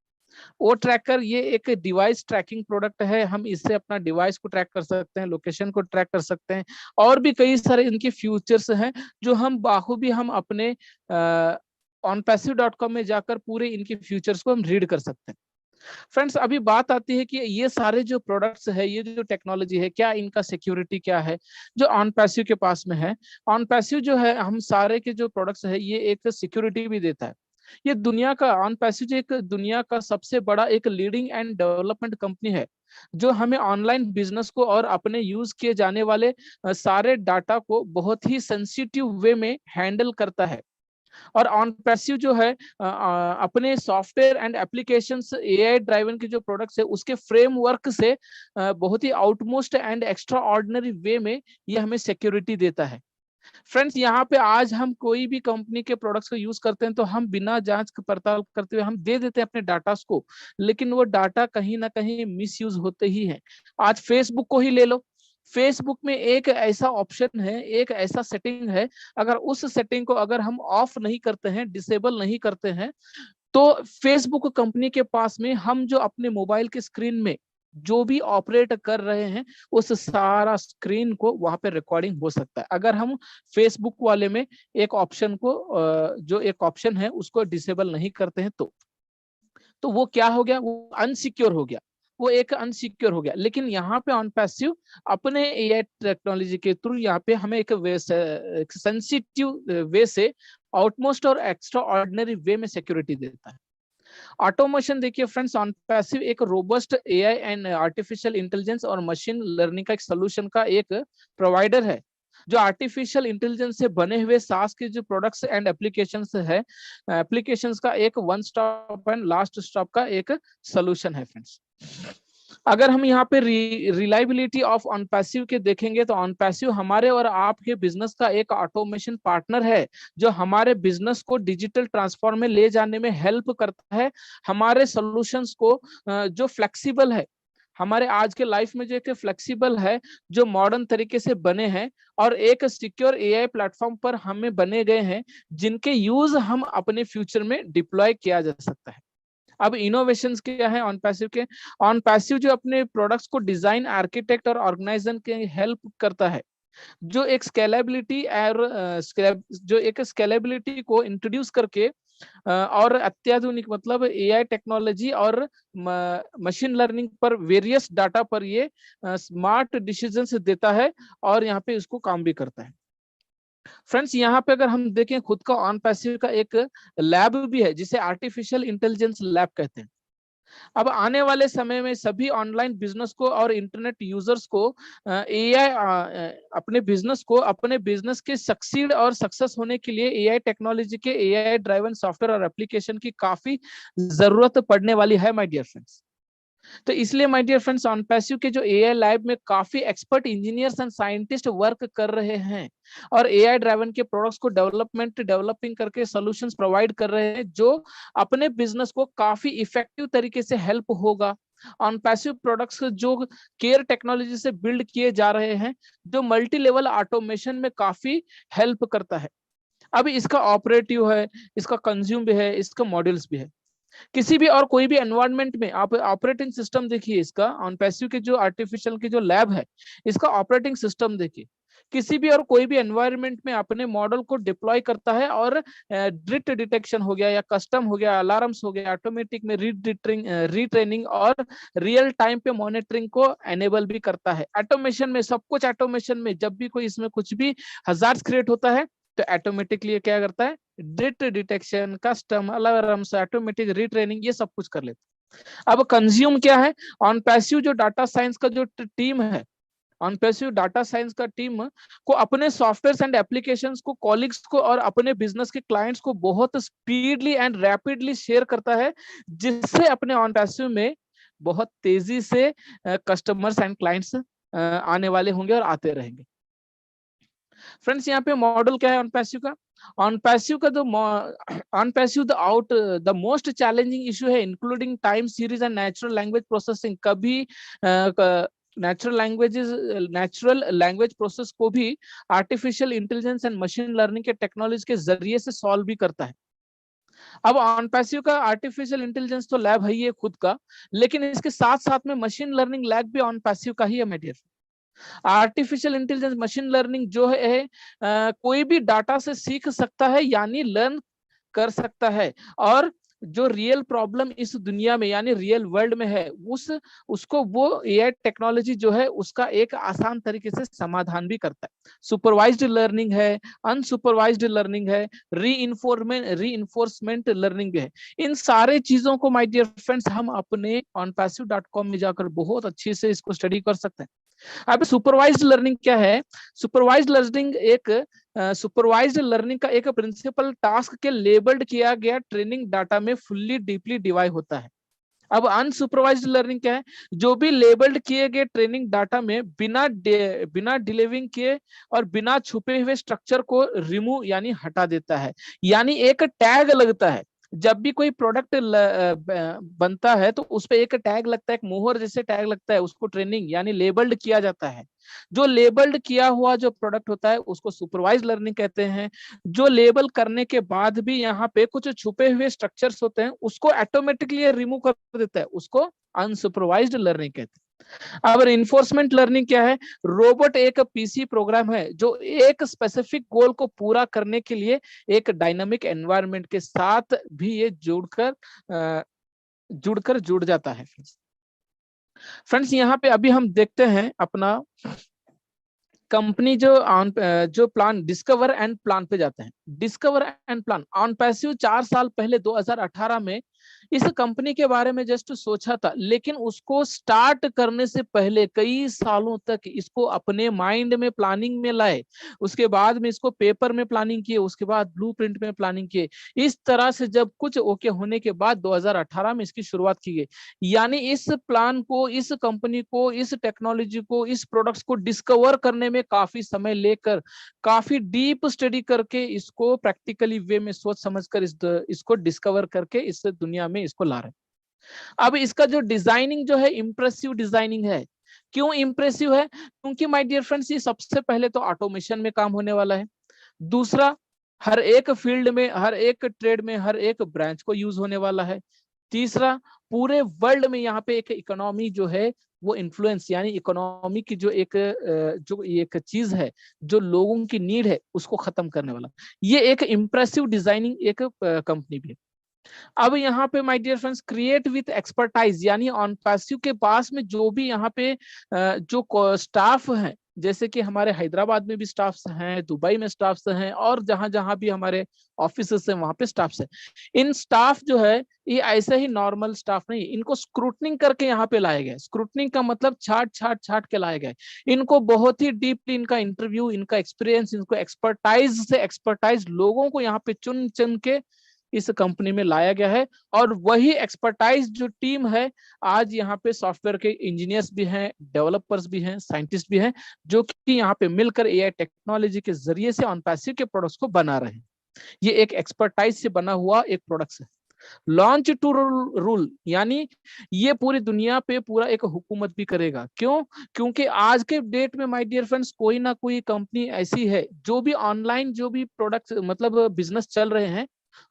ओ ट्रैकर ये एक डिवाइस ट्रैकिंग प्रोडक्ट है, हम इससे अपना डिवाइस को ट्रैक कर सकते हैं, लोकेशन को ट्रैक कर सकते हैं, और भी कई सारे इनके फ्यूचर्स हैं जो हम बाखूबी हम अपने onpassive.com में जाकर पूरे इनके फ्यूचर्स को हम रीड कर सकते हैं। फ्रेंड्स, अभी बात आती है कि ये सारे जो प्रोडक्ट्स है, ये जो टेक्नोलॉजी है, क्या इनका सिक्योरिटी क्या है जो ऑन पैसिव के पास में है। ऑन पैसिव जो है, हम सारे के जो प्रोडक्ट्स है, ये एक सिक्योरिटी भी देता है। ये दुनिया का ऑन पैसिव एक दुनिया का सबसे बड़ा एक लीडिंग एंड डेवलपमेंट कंपनी है, जो हमें ऑनलाइन बिजनेस को और अपने यूज किए जाने वाले सारे डाटा को बहुत ही सेंसिटिव वे में हैंडल करता है। और ऑन पैसिव जो है अपने software and applications AI driven के जो प्रोडक्ट्स है, उसके फ्रेमवर्क से बहुत ही outmost and extraordinary way में ये हमें सिक्योरिटी देता है। फ्रेंड्स, यहाँ पे आज हम कोई भी कंपनी के प्रोडक्ट्स को यूज करते हैं तो हम बिना जांच पड़ताल करते हुए हम दे देते हैं अपने डाटा को, लेकिन वो डाटा कहीं ना कहीं मिस यूज होते ही है। आज फेसबुक को ही ले लो, फेसबुक में एक ऐसा ऑप्शन है, एक ऐसा सेटिंग है, अगर उस सेटिंग को अगर हम ऑफ नहीं करते हैं, डिसेबल नहीं करते हैं, तो फेसबुक कंपनी के पास में हम जो अपने मोबाइल के स्क्रीन में जो भी ऑपरेट कर रहे हैं, उस सारा स्क्रीन को वहां पे रिकॉर्डिंग हो सकता है। अगर हम फेसबुक वाले में एक ऑप्शन को जो एक ऑप्शन है उसको डिसेबल नहीं करते हैं, तो वो क्या हो गया? वो अनसिक्योर हो गया, वो एक अनसिक्योर हो गया। लेकिन यहाँ पे ऑन पैसिव अपने एआई टेक्नोलॉजी के थ्रू यहाँ पे हमें एक सेंसिटिव वे से आउटमोस्ट और एक्स्ट्रा ऑर्डिनरी वे में सिक्योरिटी देता है। ऑटोमेशन देखिए फ्रेंड्स, ऑन पैसिव एक robust AI and artificial intelligence और मशीन लर्निंग का एक सोल्यूशन का एक प्रोवाइडर है, जो आर्टिफिशियल इंटेलिजेंस से बने हुए सास के जो प्रोडक्ट्स एंड एप्लीकेशंस है, एप्लीकेशंस का एक one stop and last stop का एक सोल्यूशन है। फ्रेंड्स, अगर हम यहाँ पे रिलायबिलिटी ऑफ ऑन पैसिव के देखेंगे, तो ऑन पैसिव हमारे और आपके बिजनेस का एक ऑटोमेशन पार्टनर है, जो हमारे बिजनेस को डिजिटल ट्रांसफॉर्म में ले जाने में हेल्प करता है। हमारे सॉल्यूशंस को जो फ्लेक्सिबल है, हमारे आज के लाइफ में जो एक फ्लेक्सिबल है, जो मॉडर्न तरीके से बने हैं और एक सिक्योर एआई प्लेटफॉर्म पर हमें बने गए हैं, जिनके यूज हम अपने फ्यूचर में डिप्लॉय किया जा सकता है। अब इनोवेशंस क्या है ऑन पैसिव के? ऑन पैसिव जो अपने प्रोडक्ट्स को डिजाइन, आर्किटेक्ट और ऑर्गेनाइजेशन के हेल्प करता है, जो एक स्केलेबिलिटी और जो एक स्केलेबिलिटी को इंट्रोड्यूस करके और अत्याधुनिक मतलब एआई टेक्नोलॉजी और मशीन लर्निंग पर वेरियस डाटा पर ये स्मार्ट डिसीजंस देता है और यहाँ पे इसको काम भी करता है। फ्रेंड्स, यहाँ पे अगर हम देखें, खुद का ऑन पैसिव का एक लैब भी है, जिसे आर्टिफिशियल इंटेलिजेंस लैब कहते हैं। अब आने वाले समय में सभी ऑनलाइन बिजनेस को और इंटरनेट यूजर्स को एआई अपने बिजनेस के सक्सीड और सक्सेस होने के लिए एआई टेक्नोलॉजी के एआई ड्राइवन सॉफ्टवेयर और एप्लीकेशन की काफी जरूरत पड़ने वाली है माय डियर फ्रेंड्स। तो इसलिए my dear friends, OnPassive के जो एआई लैब में काफी expert engineers and scientist work कर रहे हैं और एआई ड्राइवन के प्रोडक्ट्स को डेवलपिंग करके सॉल्यूशंस प्रोवाइड कर रहे हैं, जो अपने बिजनेस को काफी इफेक्टिव तरीके से हेल्प होगा। ऑन पैसिव प्रोडक्ट्स जो केयर टेक्नोलॉजी से बिल्ड किए जा रहे हैं, जो मल्टी लेवल ऑटोमेशन में काफी हेल्प करता है। अभी इसका ऑपरेटिव है, इसका कंज्यूम भी है, इसका मॉड्यूल्स भी है। किसी भी और कोई भी एनवायरनमेंट में आप ऑपरेटिंग सिस्टम देखिए, इसका ऑन पैसिव के जो आर्टिफिशियल के जो लैब है, इसका ऑपरेटिंग सिस्टम देखिए, किसी भी और कोई भी एनवायरनमेंट में अपने मॉडल को डिप्लॉय करता है और ड्रिफ्ट डिटेक्शन हो गया या कस्टम हो गया, अलार्म्स हो गया, ऑटोमेटिक में रीट्रेनिंग और रियल टाइम पे मॉनिटरिंग को एनेबल भी करता है। ऑटोमेशन में सब कुछ, ऑटोमेशन में जब भी कोई इसमें कुछ भी हजार्ड्स क्रिएट होता है, तो ऑटोमेटिकली क्या करता है? Drift detection, custom, alarms, automatic retraining, ये सब कुछ कर लेता है। अब कंज्यूम क्या है, ऑन पैसिव जो डाटा साइंस का जो टीम है, ऑन पैसिव डाटा साइंस का टीम को अपने सॉफ्टवेयर एंड एप्लीकेशंस को, कॉलिग्स को और अपने बिजनेस के क्लाइंट्स को बहुत स्पीडली एंड रैपिडली शेयर करता है, जिससे अपने ऑन पैसिव में बहुत तेजी से कस्टमर्स एंड क्लाइंट्स आने वाले होंगे और आते रहेंगे। फ्रेंड्स यहाँ पे मॉडल क्या है ऑन पैसिव का, ऑन पैसिव का जो on passive the most challenging issue है including time series and natural language processing. कभी नेचुरल लैंग्वेज प्रोसेस को भी artificial intelligence and machine learning के टेक्नोलॉजी के जरिए से सॉल्व भी करता है। अब ऑन पैसिव का आर्टिफिशियल इंटेलिजेंस तो लैब है ही है खुद का, लेकिन इसके साथ साथ में मशीन लर्निंग लैब भी ऑन पैसिव का ही है my dear. Artificial intelligence machine learning जो है कोई भी डाटा से सीख सकता है, यानी लर्न कर सकता है, और जो रियल प्रॉब्लम इस दुनिया में यानी रियल वर्ल्ड में है उसको वो एआई टेक्नोलॉजी जो है उसका एक आसान तरीके से समाधान भी करता है। सुपरवाइज्ड लर्निंग है, अनसुपरवाइज्ड लर्निंग है, रीइंफोर्समेंट लर्निंग भी है। इन सारे चीजों को माय डियर फ्रेंड्स हम अपने onpassive.com में जाकर बहुत अच्छे से इसको स्टडी कर सकते हैं। अब सुपरवाइज्ड लर्निंग क्या है, सुपरवाइज्ड लर्निंग का एक प्रिंसिपल टास्क के लेबल्ड किया गया ट्रेनिंग डाटा में फुल्ली डीपली डिवाइड होता है। अब अनसुपरवाइज्ड लर्निंग क्या है, जो भी लेबल्ड किए गए ट्रेनिंग डाटा में बिना डिलीविंग किए और बिना छुपे हुए स्ट्रक्चर को रिमूव यानी हटा देता है। यानी एक टैग लगता है, जब भी कोई प्रोडक्ट बनता है तो उस पर एक टैग लगता है, एक मोहर जैसे टैग लगता है, उसको ट्रेनिंग यानी लेबल्ड किया जाता है। जो लेबल्ड किया हुआ जो प्रोडक्ट होता है उसको सुपरवाइज लर्निंग कहते हैं। जो लेबल करने के बाद भी यहाँ पे कुछ छुपे हुए स्ट्रक्चर्स होते हैं उसको ऑटोमेटिकली रिमूव कर देता है, उसको अनसुपरवाइज्ड लर्निंग कहते हैं। अब इन्फोर्समेंट लर्निंग क्या है, रोबोट एक पीसी प्रोग्राम है जो एक स्पेसिफिक गोल को पूरा करने के लिए एक डायनामिक एनवायरनमेंट के साथ भी ये जुड़ जाता है। फ्रेंड्स यहाँ पे अभी हम देखते हैं अपना कंपनी जो प्लान डिस्कवर एंड प्लान पे जाते हैं। Discover and plan on passive 4 साल पहले 2018 में इस कंपनी के बारे में जस्ट सोचा था, लेकिन उसको स्टार्ट करने से पहले कई सालों तक इसको अपने माइंड में प्लानिंग में लाए, उसके बाद में इसको पेपर में प्लानिंग किए, उसके बाद ब्लूप्रिंट में प्लानिंग किए। इस तरह से जब कुछ ओके होने के बाद 2018 में इसकी शुरुआत की गई। यानी इस प्लान को, इस कंपनी को, इस टेक्नोलॉजी को, इस प्रोडक्ट्स को डिस्कवर करने में काफी समय लेकर, काफी डीप स्टडी करके, इसको प्रैक्टिकली वे में सोच समझकर इसको डिस्कवर करके इस दुनिया में इसको ला रहे। अब इसका जो डिजाइनिंग जो है इंप्रेसिव डिजाइनिंग है। क्यों इंप्रेसिव है, क्योंकि माय डियर फ्रेंड्स ये सबसे पहले तो ऑटोमेशन में काम होने वाला है। दूसरा, हर एक फील्ड में, हर एक ट्रेड में, हर एक ब्रांच को यूज होने वाला है। तीसरा, पूरे वर्ल्ड में यहाँ पे एक इकोनॉमी जो है वो इन्फ्लुएंस यानी इकोनॉमी की जो एक चीज है, जो लोगों की नीड है उसको खत्म करने वाला, ये एक इम्प्रेसिव डिजाइनिंग एक कंपनी भी है। अब यहाँ पे my dear friends create with expertise, यानी ऑन पैसिव के पास में जो भी यहाँ पे जो स्टाफ है, जैसे कि हमारे हैदराबाद में भी स्टाफ्स हैं, दुबई में स्टाफ्स हैं, और जहां जहां भी हमारे ऑफिसेस हैं वहां पे स्टाफ्स हैं। इन स्टाफ जो है ये ऐसे ही नॉर्मल स्टाफ नहीं, इनको स्क्रूटनिंग करके यहाँ पे लाए गए। स्क्रूटनिंग का मतलब छाट के लाए गए। इनको बहुत ही डीपली इनका इंटरव्यू, इनका एक्सपीरियंस, इनको एक्सपर्टाइज से एक्सपर्टाइज लोगों को यहाँ पे चुन चुन के इस कंपनी में लाया गया है। और वही एक्सपर्टाइज जो टीम है, आज यहाँ पे सॉफ्टवेयर के इंजीनियर्स भी हैं, डेवलपर्स भी हैं, साइंटिस्ट भी हैं, जो कि यहाँ पे मिलकर एआई टेक्नोलॉजी के जरिए से ऑनपैसिव के प्रोडक्ट्स को बना रहे हैं। ये एक एक्सपर्टाइज से बना हुआ एक प्रोडक्ट है। लॉन्च टू रूल, यानी ये पूरी दुनिया पे पूरा एक हुकूमत भी करेगा। क्यों, क्योंकि आज के डेट में माय डियर फ्रेंड्स कोई ना कोई कंपनी ऐसी है जो भी ऑनलाइन जो भी प्रोडक्ट मतलब बिजनेस चल रहे हैं,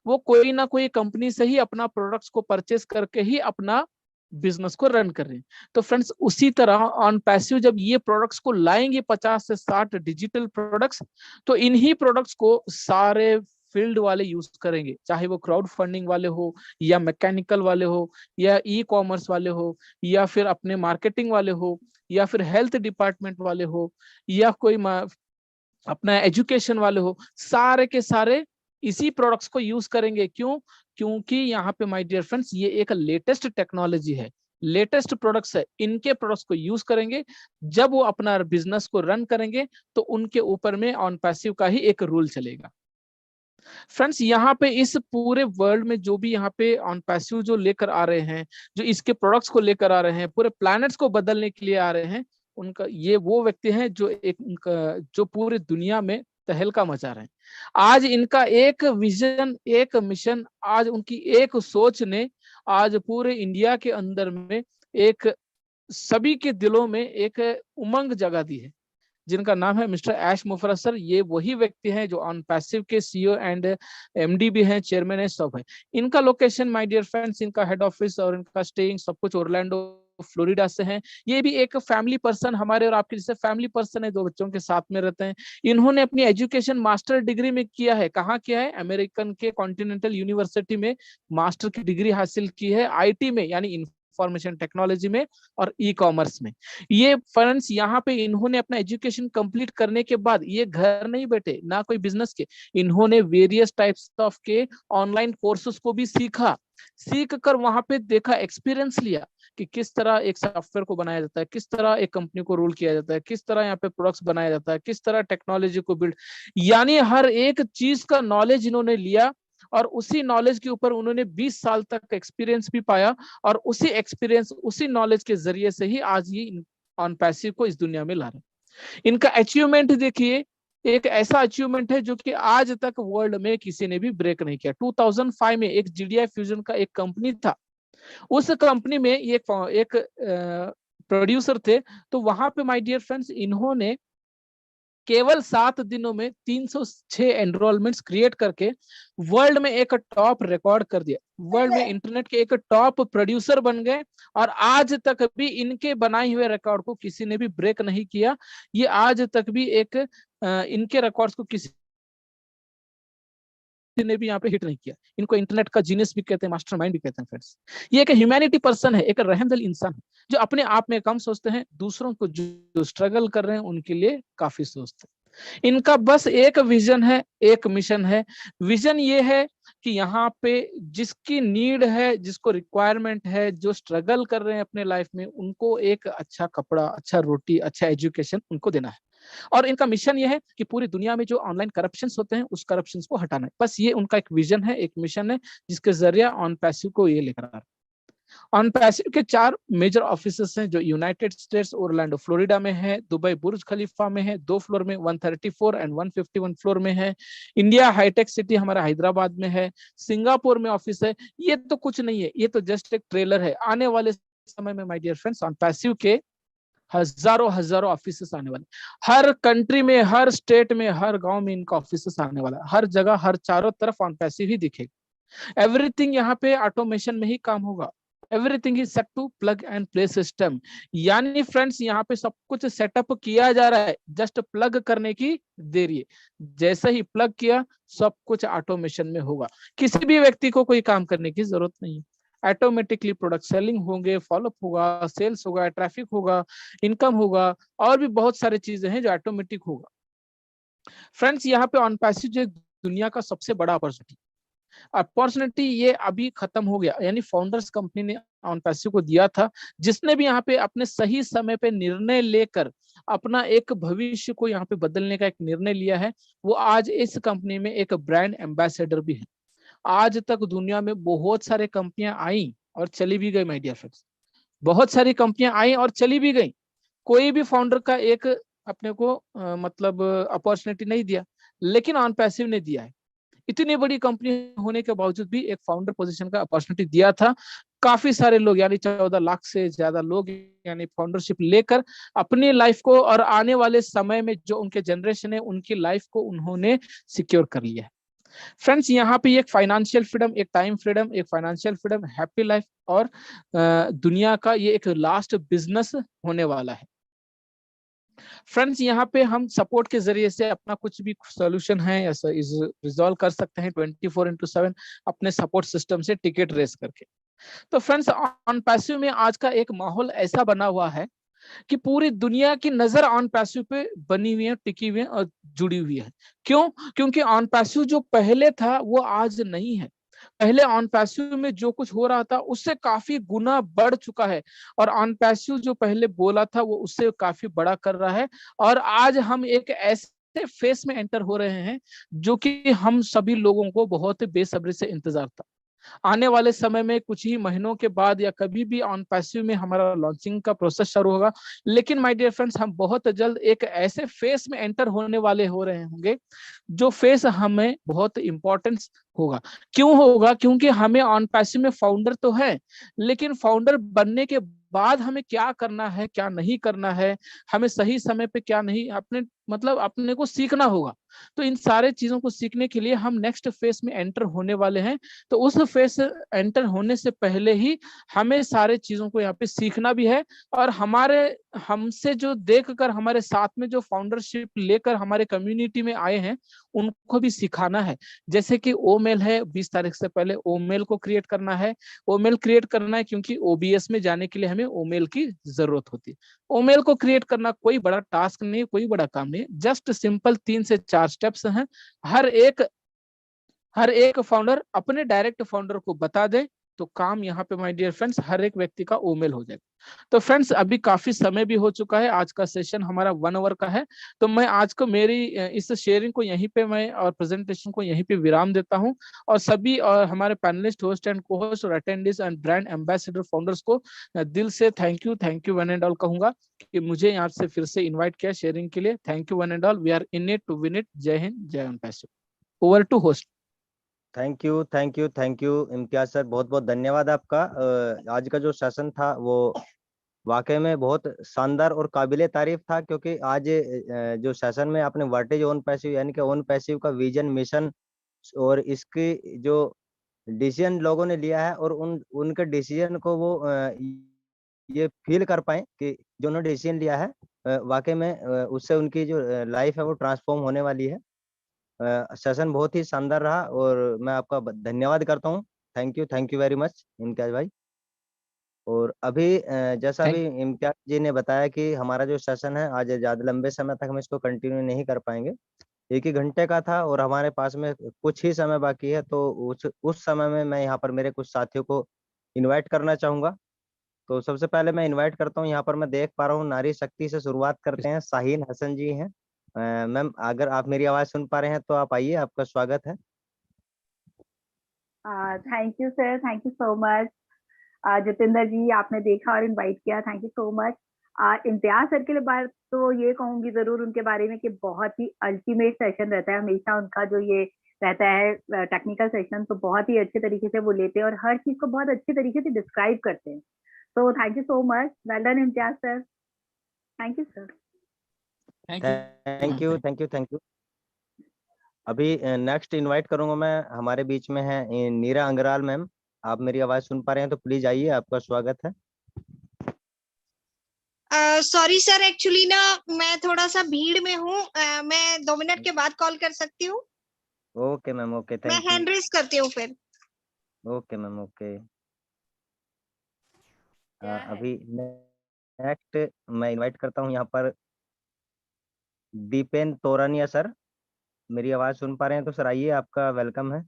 वो कोई ना कोई कंपनी से ही अपना प्रोडक्ट्स को परचेस करके ही अपना बिजनेस को रन कर रहे हैं। तो फ्रेंड्स उसी तरह ऑन पैसिव जब ये प्रोडक्ट्स को लाएंगे 50 से 60 डिजिटल प्रोडक्ट्स, तो इन्हीं प्रोडक्ट्स को सारे फील्ड वाले यूज करेंगे, चाहे वो क्राउड फंडिंग वाले हो, या मैकेनिकल वाले हो, या ई कॉमर्स वाले हो, या फिर अपने मार्केटिंग वाले हो, या फिर हेल्थ डिपार्टमेंट वाले हो, या कोई अपना एजुकेशन वाले हो। सारे के सारे इसी प्रोडक्ट्स को यूज करेंगे। क्यों? क्योंकि यहाँ पे माय डियर फ्रेंड्स ये एक लेटेस्ट टेक्नोलॉजी है, लेटेस्ट प्रोडक्ट्स है, इनके प्रोडक्ट्स को यूज करेंगे। जब वो अपना बिजनेस को रन करेंगे तो उनके ऊपर में ऑन पैसिव का ही एक रूल चलेगा। फ्रेंड्स यहाँ पे इस पूरे वर्ल्ड में जो भी यहाँ पे ऑन पैसिव जो लेकर आ रहे हैं, जो इसके प्रोडक्ट्स को लेकर आ रहे हैं, पूरे प्लैनेट्स को बदलने के लिए आ रहे हैं, उनका ये वो व्यक्ति हैं जो जो पूरी दुनिया में तहलका मचा रहे हैं। आज इनका एक विजन, एक मिशन, आज उनकी एक सोच ने आज पूरे इंडिया के अंदर में एक सभी के दिलों में एक उमंग जगा दी है, जिनका नाम है मिस्टर ऐश मुफर्रत सर। ये वही व्यक्ति हैं जो ऑन पैसिव के सीईओ एंड एमडी भी हैं, चेयरमैन है, सब है। इनका लोकेशन माय डियर फ्रेंड्स, इनका हेड ऑफिस और इनका स्टेइंग सब कुछ ओरलैंडो फ्लोरिडा से है। ये भी एक फैमिली पर्सन, हमारे और आपके जैसे फैमिली पर्सन है, 2 बच्चों के साथ में रहते हैं। इन्होंने अपनी एजुकेशन मास्टर डिग्री में किया है। कहाँ किया है? अमेरिकन के कॉन्टिनेंटल यूनिवर्सिटी में मास्टर की डिग्री हासिल की है, आईटी में यानी इंफॉर्मेशन टेक्नोलॉजी में और ई कॉमर्स में। ये फ्रेंड्स यहाँ पे इन्होंने अपना एजुकेशन कंप्लीट करने के बाद ये घर नहीं बैठे, ना कोई बिजनेस के, इन्होंने वेरियस टाइप्स ऑफ के ऑनलाइन कोर्सेज को भी सीखा। सीख कर वहां पे देखा, एक्सपीरियंस लिया कि किस तरह एक सॉफ्टवेयर को बनाया जाता है, किस तरह एक कंपनी को रूल किया जाता है, किस तरह यहाँ पे प्रोडक्ट्स बनाया जाता है, किस तरह टेक्नोलॉजी को बिल्ड, यानी हर एक चीज का नॉलेज इन्होंने लिया। और उसी नॉलेज के ऊपर उन्होंने 20 साल तक एक्सपीरियंस भी पाया, और उसी एक्सपीरियंस, उसी नॉलेज के जरिए से ही आज ये ऑन पैसिव को इस दुनिया में ला रहे हैं। इनका अचीवमेंट देखिए, एक ऐसा अचीवमेंट है जो कि आज तक वर्ल्ड में किसी ने भी ब्रेक नहीं किया। 2005 में एक जीडीआई फ्यूजन का एक कंपनी था, उस कंपनी में एक प्रोड्यूसर थे। तो वहां पे माय डियर फ्रेंड्स इन्होंने केवल 7 दिनों में 306 एनरोलमेंट्स क्रिएट करके वर्ल्ड में एक टॉप रिकॉर्ड कर दिया। वर्ल्ड में इंटरनेट के एक टॉप प्रोड्यूसर बन गए, और आज तक भी इनके बनाए हुए रिकॉर्ड को किसी ने भी ब्रेक नहीं किया। ये आज तक भी एक इनके रिकॉर्ड्स को किसी ने भी यहाँ पे हिट नहीं किया। इनको इंटरनेट का जीनियस भी कहते हैं, मास्टरमाइंड भी कहते हैं फ्रेंड्स। ये एक ह्यूमैनिटी पर्सन है, एक रहमदिल इंसान है, जो अपने आप में कम सोचते हैं, दूसरों को जो स्ट्रगल कर रहे हैं उनके लिए काफी सोचते हैं। इनका बस एक विजन है, एक मिशन है। विजन ये है कि यहाँ पे जिसकी नीड है, जिसको रिक्वायरमेंट है, जो स्ट्रगल कर रहे हैं अपने लाइफ में, उनको एक अच्छा कपड़ा, अच्छा रोटी, अच्छा एजुकेशन उनको देना है। और इनका मिशन ये है कि पूरी दुनिया में जो ऑनलाइन करप्शंस होते हैं उस करप्शंस को हटाना है। बस ये उनका एक विजन है, एक मिशन है, जिसके जरिए ऑन पैसिव को ये लेकर आ रहा है। ऑन पैसिव के 4 मेजर ऑफिसेस हैं, जो यूनाइटेड स्टेट्स ओरलैंडो फ्लोरिडा में है, दुबई बुर्ज खलीफा में है 2 फ्लोर में, 134 एंड 151 फ्लोर में है। इंडिया हाईटेक सिटी हमारा हैदराबाद में है, सिंगापुर में ऑफिस है। ये तो कुछ नहीं है, ये तो जस्ट एक ट्रेलर है। आने वाले समय में my dear friends OnPassive के हजारों हजारों ऑफिसेस आने वाले, हर कंट्री में, हर स्टेट में, हर गांव में इनका ऑफिसेस आने वाला है। हर जगह, हर चारों तरफ ऑन पैसिव ही दिखेगा। एवरीथिंग यहाँ पे ऑटोमेशन में ही काम होगा। Everything is set to plug and play system, यानी फ्रेंड्स यहाँ पे सब कुछ सेटअप किया जा रहा है, जस्ट प्लग करने की देरी है। जैसे ही प्लग किया सब कुछ ऑटोमेशन में होगा, किसी भी व्यक्ति को कोई काम करने की जरूरत नहीं है। ऑटोमेटिकली प्रोडक्ट सेलिंग होंगे, फॉलोअप होगा, सेल्स होगा, ट्रैफिक होगा, इनकम होगा, और भी बहुत सारी चीजें हैं जो ऑटोमेटिक होगा। फ्रेंड्स यहाँ पे ऑन पैसिव जो दुनिया का सबसे बड़ा अपॉर्चुनिटी ये अभी खत्म हो गया, यानी फाउंडर्स कंपनी ने ऑन पैसिव को दिया था, जिसने भी यहाँ पे अपने सही समय पे निर्णय लेकर अपना एक भविष्य को यहाँ पे बदलने का एक निर्णय लिया है, वो आज इस कंपनी में एक ब्रांड एम्बेसडर भी है। आज तक दुनिया में बहुत सारे कंपनियां आई और चली भी गई माय डियर फ्रेंड्स, बहुत सारी कंपनियां आई और चली भी गई। कोई भी फाउंडर का एक अपने को मतलब अपॉर्चुनिटी नहीं दिया, लेकिन ऑन पैसिव ने दिया है। इतनी बड़ी कंपनी होने के बावजूद भी एक फाउंडर पोजीशन का अपॉर्चुनिटी दिया था। काफी सारे लोग, यानी 14 लाख से ज्यादा लोग, यानी फाउंडरशिप लेकर अपनी लाइफ को और आने वाले समय में जो उनके जनरेशन है उनकी लाइफ को उन्होंने सिक्योर कर लिया है। फ्रेंड्स यहाँ पे एक फाइनेंशियल फ्रीडम, एक टाइम फ्रीडम, एक फाइनेंशियल फ्रीडम, हैप्पी लाइफ, और दुनिया का ये एक लास्ट बिजनेस होने वाला है। फ्रेंड्स यहाँ पे हम सपोर्ट के जरिए से अपना कुछ भी सोल्यूशन है ऐसा रिजॉल्व कर सकते हैं 24/7 अपने सपोर्ट सिस्टम से टिकट रेस करके। तो फ्रेंड्स ऑन पैसिव में आज का एक माहौल ऐसा बना हुआ है कि पूरी दुनिया की नजर ऑन पैसिव पे बनी हुई है, टिकी हुई है और जुड़ी हुई है। क्यों? क्योंकि ऑन पैसिव जो पहले था वो आज नहीं है। पहले ऑन पैसिव में जो कुछ हो रहा था उससे काफी गुना बढ़ चुका है, और ऑन पैसिव जो पहले बोला था वो उससे काफी बड़ा कर रहा है। और आज हम एक ऐसे फेस में एंटर हो रहे हैं जो कि हम सभी लोगों को बहुत बेसब्री से इंतजार था। आने वाले समय में कुछ ही महीनों के बाद या कभी भी ऑन पैसिव में हमारा लॉन्चिंग का प्रोसेस शुरू होगा। लेकिन माय डियर फ्रेंड्स, हम बहुत जल्द एक ऐसे फेस में एंटर होने वाले हो रहे होंगे जो फेस हमें बहुत इंपॉर्टेंस होगा। क्यों होगा? क्योंकि हमें ऑन पैसिव में फाउंडर तो है, लेकिन फाउंडर बनने के बाद हमें क्या करना है, क्या नहीं करना है, हमें सही समय पे क्या नहीं, अपने मतलब अपने को सीखना होगा। तो इन सारे चीजों को सीखने के लिए हम नेक्स्ट फेस में एंटर होने वाले हैं। तो उस फेस एंटर होने से पहले ही हमें सारे चीजों को यहाँ पे सीखना भी है, और हमारे हमसे जो देखकर हमारे साथ में जो फाउंडरशिप लेकर हमारे कम्युनिटी में आए हैं उनको भी सिखाना है। जैसे कि ओमेल है, 20 तारीख से पहले ओमेल को क्रिएट करना है। ओमेल क्रिएट करना है क्योंकि ओबीएस में जाने के लिए हमें ओमेल की जरूरत होती है। ओमेल को क्रिएट करना कोई बड़ा टास्क नहीं, कोई बड़ा काम नहीं, जस्ट सिंपल 3 से 4 स्टेप्स हैं। हर एक हर एक फाउंडर अपने डायरेक्ट फाउंडर को बता दे तो काम यहाँ पे माय डियर फ्रेंड्स हर एक व्यक्ति का ओमेल हो जाएगा। तो फ्रेंड्स, अभी काफी समय भी हो चुका है, आज का सेशन हमारा 1 आवर का है। तो मैं आज को मेरी इस शेयरिंग को यहीं पे मैं और प्रेजेंटेशन को यहीं पे विराम देता हूं, और सभी और हमारे पैनलिस्ट, होस्ट एंड को होस्ट और attendees and brand ambassador founders को दिल से thank you one and all कहूंगा कि मुझे यहाँ से फिर से इन्वाइट किया शेयरिंग के लिए। Thank you one and all. We are in it to win it. जय हिंद, जय passive. Over to host. Thank you, thank you, thank you Imtiaz sir, बहुत बहुत धन्यवाद आपका। आज का जो सेशन था वो वाकई में बहुत शानदार और काबिले तारीफ था, क्योंकि आज जो सेशन में आपने व्हाट इज ओन पैसिव यानी कि ओन पैसिव का विजन, मिशन और इसकी जो डिसीजन लोगों ने लिया है और उनके डिसीजन को वो ये फील कर पाए कि जो उन्होंने डिसीजन लिया है वाकई में उससे उनकी जो लाइफ है वो ट्रांसफॉर्म होने वाली है। सेशन बहुत ही शानदार रहा और मैं आपका धन्यवाद करता हूँ। Thank you very much Imtiaz भाई। और अभी जैसा थैंक भी इम्तियाज जी ने बताया कि हमारा जो सेशन है आज ज़्यादा लंबे समय तक हम इसको कंटिन्यू नहीं कर पाएंगे, 1 ही घंटे का था और हमारे पास में कुछ ही समय बाकी है, तो उस समय में मैं यहाँ पर मेरे कुछ साथियों को इनवाइट करना चाहूंगा। तो सबसे पहले मैं इनवाइट करता हूँ, यहाँ पर मैं देख पा रहा हूँ नारी शक्ति से शुरुआत करते हैं, शाहीन हसन जी हैं। मैम अगर आप मेरी आवाज़ सुन पा रहे हैं तो आप आइए, आपका स्वागत है। Thank you sir, thank you so much. Jitendra ji, आपने देखा और इनवाइट किया, thank you so much. Imtiaz sir के बारे तो ये कहूंगी जरूर उनके बारे में कि बहुत ही अल्टीमेट सेशन रहता है हमेशा उनका, जो ये रहता है टेक्निकल सेशन, तो बहुत ही अच्छे तरीके से वो लेते हैं और हर चीज को बहुत अच्छे तरीके से डिस्क्राइब करते हैं। तो thank you so much, well done Imtiaz sir, thank you sir. Thank you, thank you, thank you. अभी नेक्स्ट इनवाइट करूंगा मैं, हमारे बीच में है नीरा अंगराल मैम। आप मेरी आवाज़ सुन पा रहे हैं तो प्लीज आइए, आपका स्वागत है। सॉरी सर, एक्चुअली ना मैं थोड़ा सा भीड़ में हूँ, मैं 2 मिनट के बाद कॉल कर सकती हूँ? ओके मैम, ओके, मैं थैंक यू। हैंड रेज करती हूँ फिर। Okay ma'am, okay. अभी नेक्स्ट मैं इनवाइट करता हूँ यहाँ पर दीपेन तोरानिया सर। मेरी आवाज़ सुन पा रहे हैं तो सर आइए, आपका वेलकम है।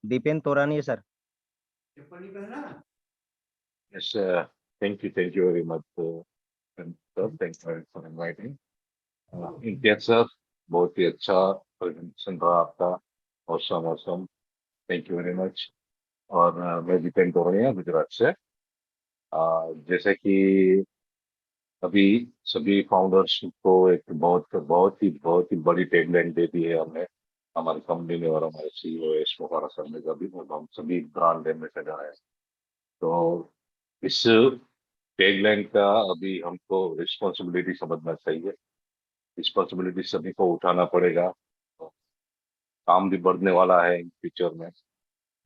Dipen Torania sir. Yes, thank you very much, and sir, thanks for inviting. Imtiaz sir, बहुत ही अच्छा प्रेजेंटेशन रहा आपका, awesome awesome, thank you very much. और मैं जितेन तोरनिया गुजरात से। जैसे कि अभी सभी फाउंडर्स को एक बहुत ही बड़ी टैगलाइन दे दी है हमने, हमारी कंपनी ने और हमारे सीईओ एस मोहरा सर ने, कभी हम सभी ब्रांड एम्बेसडर है। तो इस टैगलाइन का अभी हमको रिस्पॉन्सिबिलिटी समझना चाहिए। रिस्पॉन्सिबिलिटी सभी को उठाना पड़ेगा, काम भी बढ़ने वाला है इन फ्यूचर में।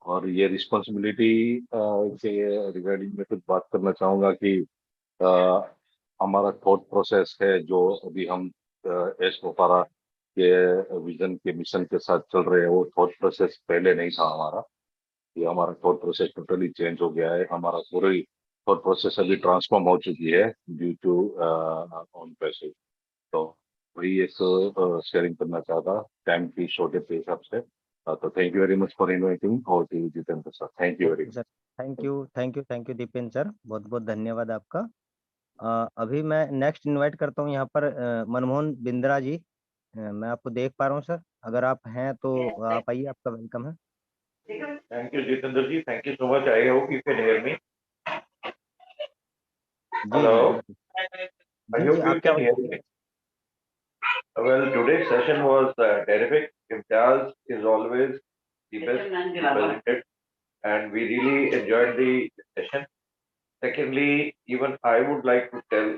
और ये रिस्पॉन्सिबिलिटी के रिगार्डिंग में कुछ बात करना चाहूँगा कि हमारा थॉट प्रोसेस है जो अभी हम एस मोपारा के विजन के मिशन के साथ चल रहे हैं, वो थॉट प्रोसेस पहले नहीं था हमारा। ये हमारा थॉट प्रोसेस टोटली चेंज हो गया है। हमारा पूरी थॉट प्रोसेस अभी ट्रांसफॉर्म हो चुकी है ड्यू टू ऑन पैसिव। तो वही एक शेयरिंग करना चाहता टाइम की शॉर्टेज के हिसाब से। तो thank you very much for inviting और Jitendra sir, thank you very much. Sir thank you Dipendra sir, बहुत बहुत धन्यवाद आपका। अभी मैं नेक्स्ट इनवाइट करता हूँ यहाँ पर मनमोहन बिंद्रा जी। मैं आपको देख पा रहा हूँ सर, अगर आप हैं तो आप आइए, आपका वेलकम है। Thank you, Jitendra ji. Thank you so much. I hope you can hear me. जी Hello. I जी hope you आपकी can आवाज hear me. Well, today's session was terrific. Imtiaz is always the best presented, and we really enjoyed the session. Secondly, even I would like to tell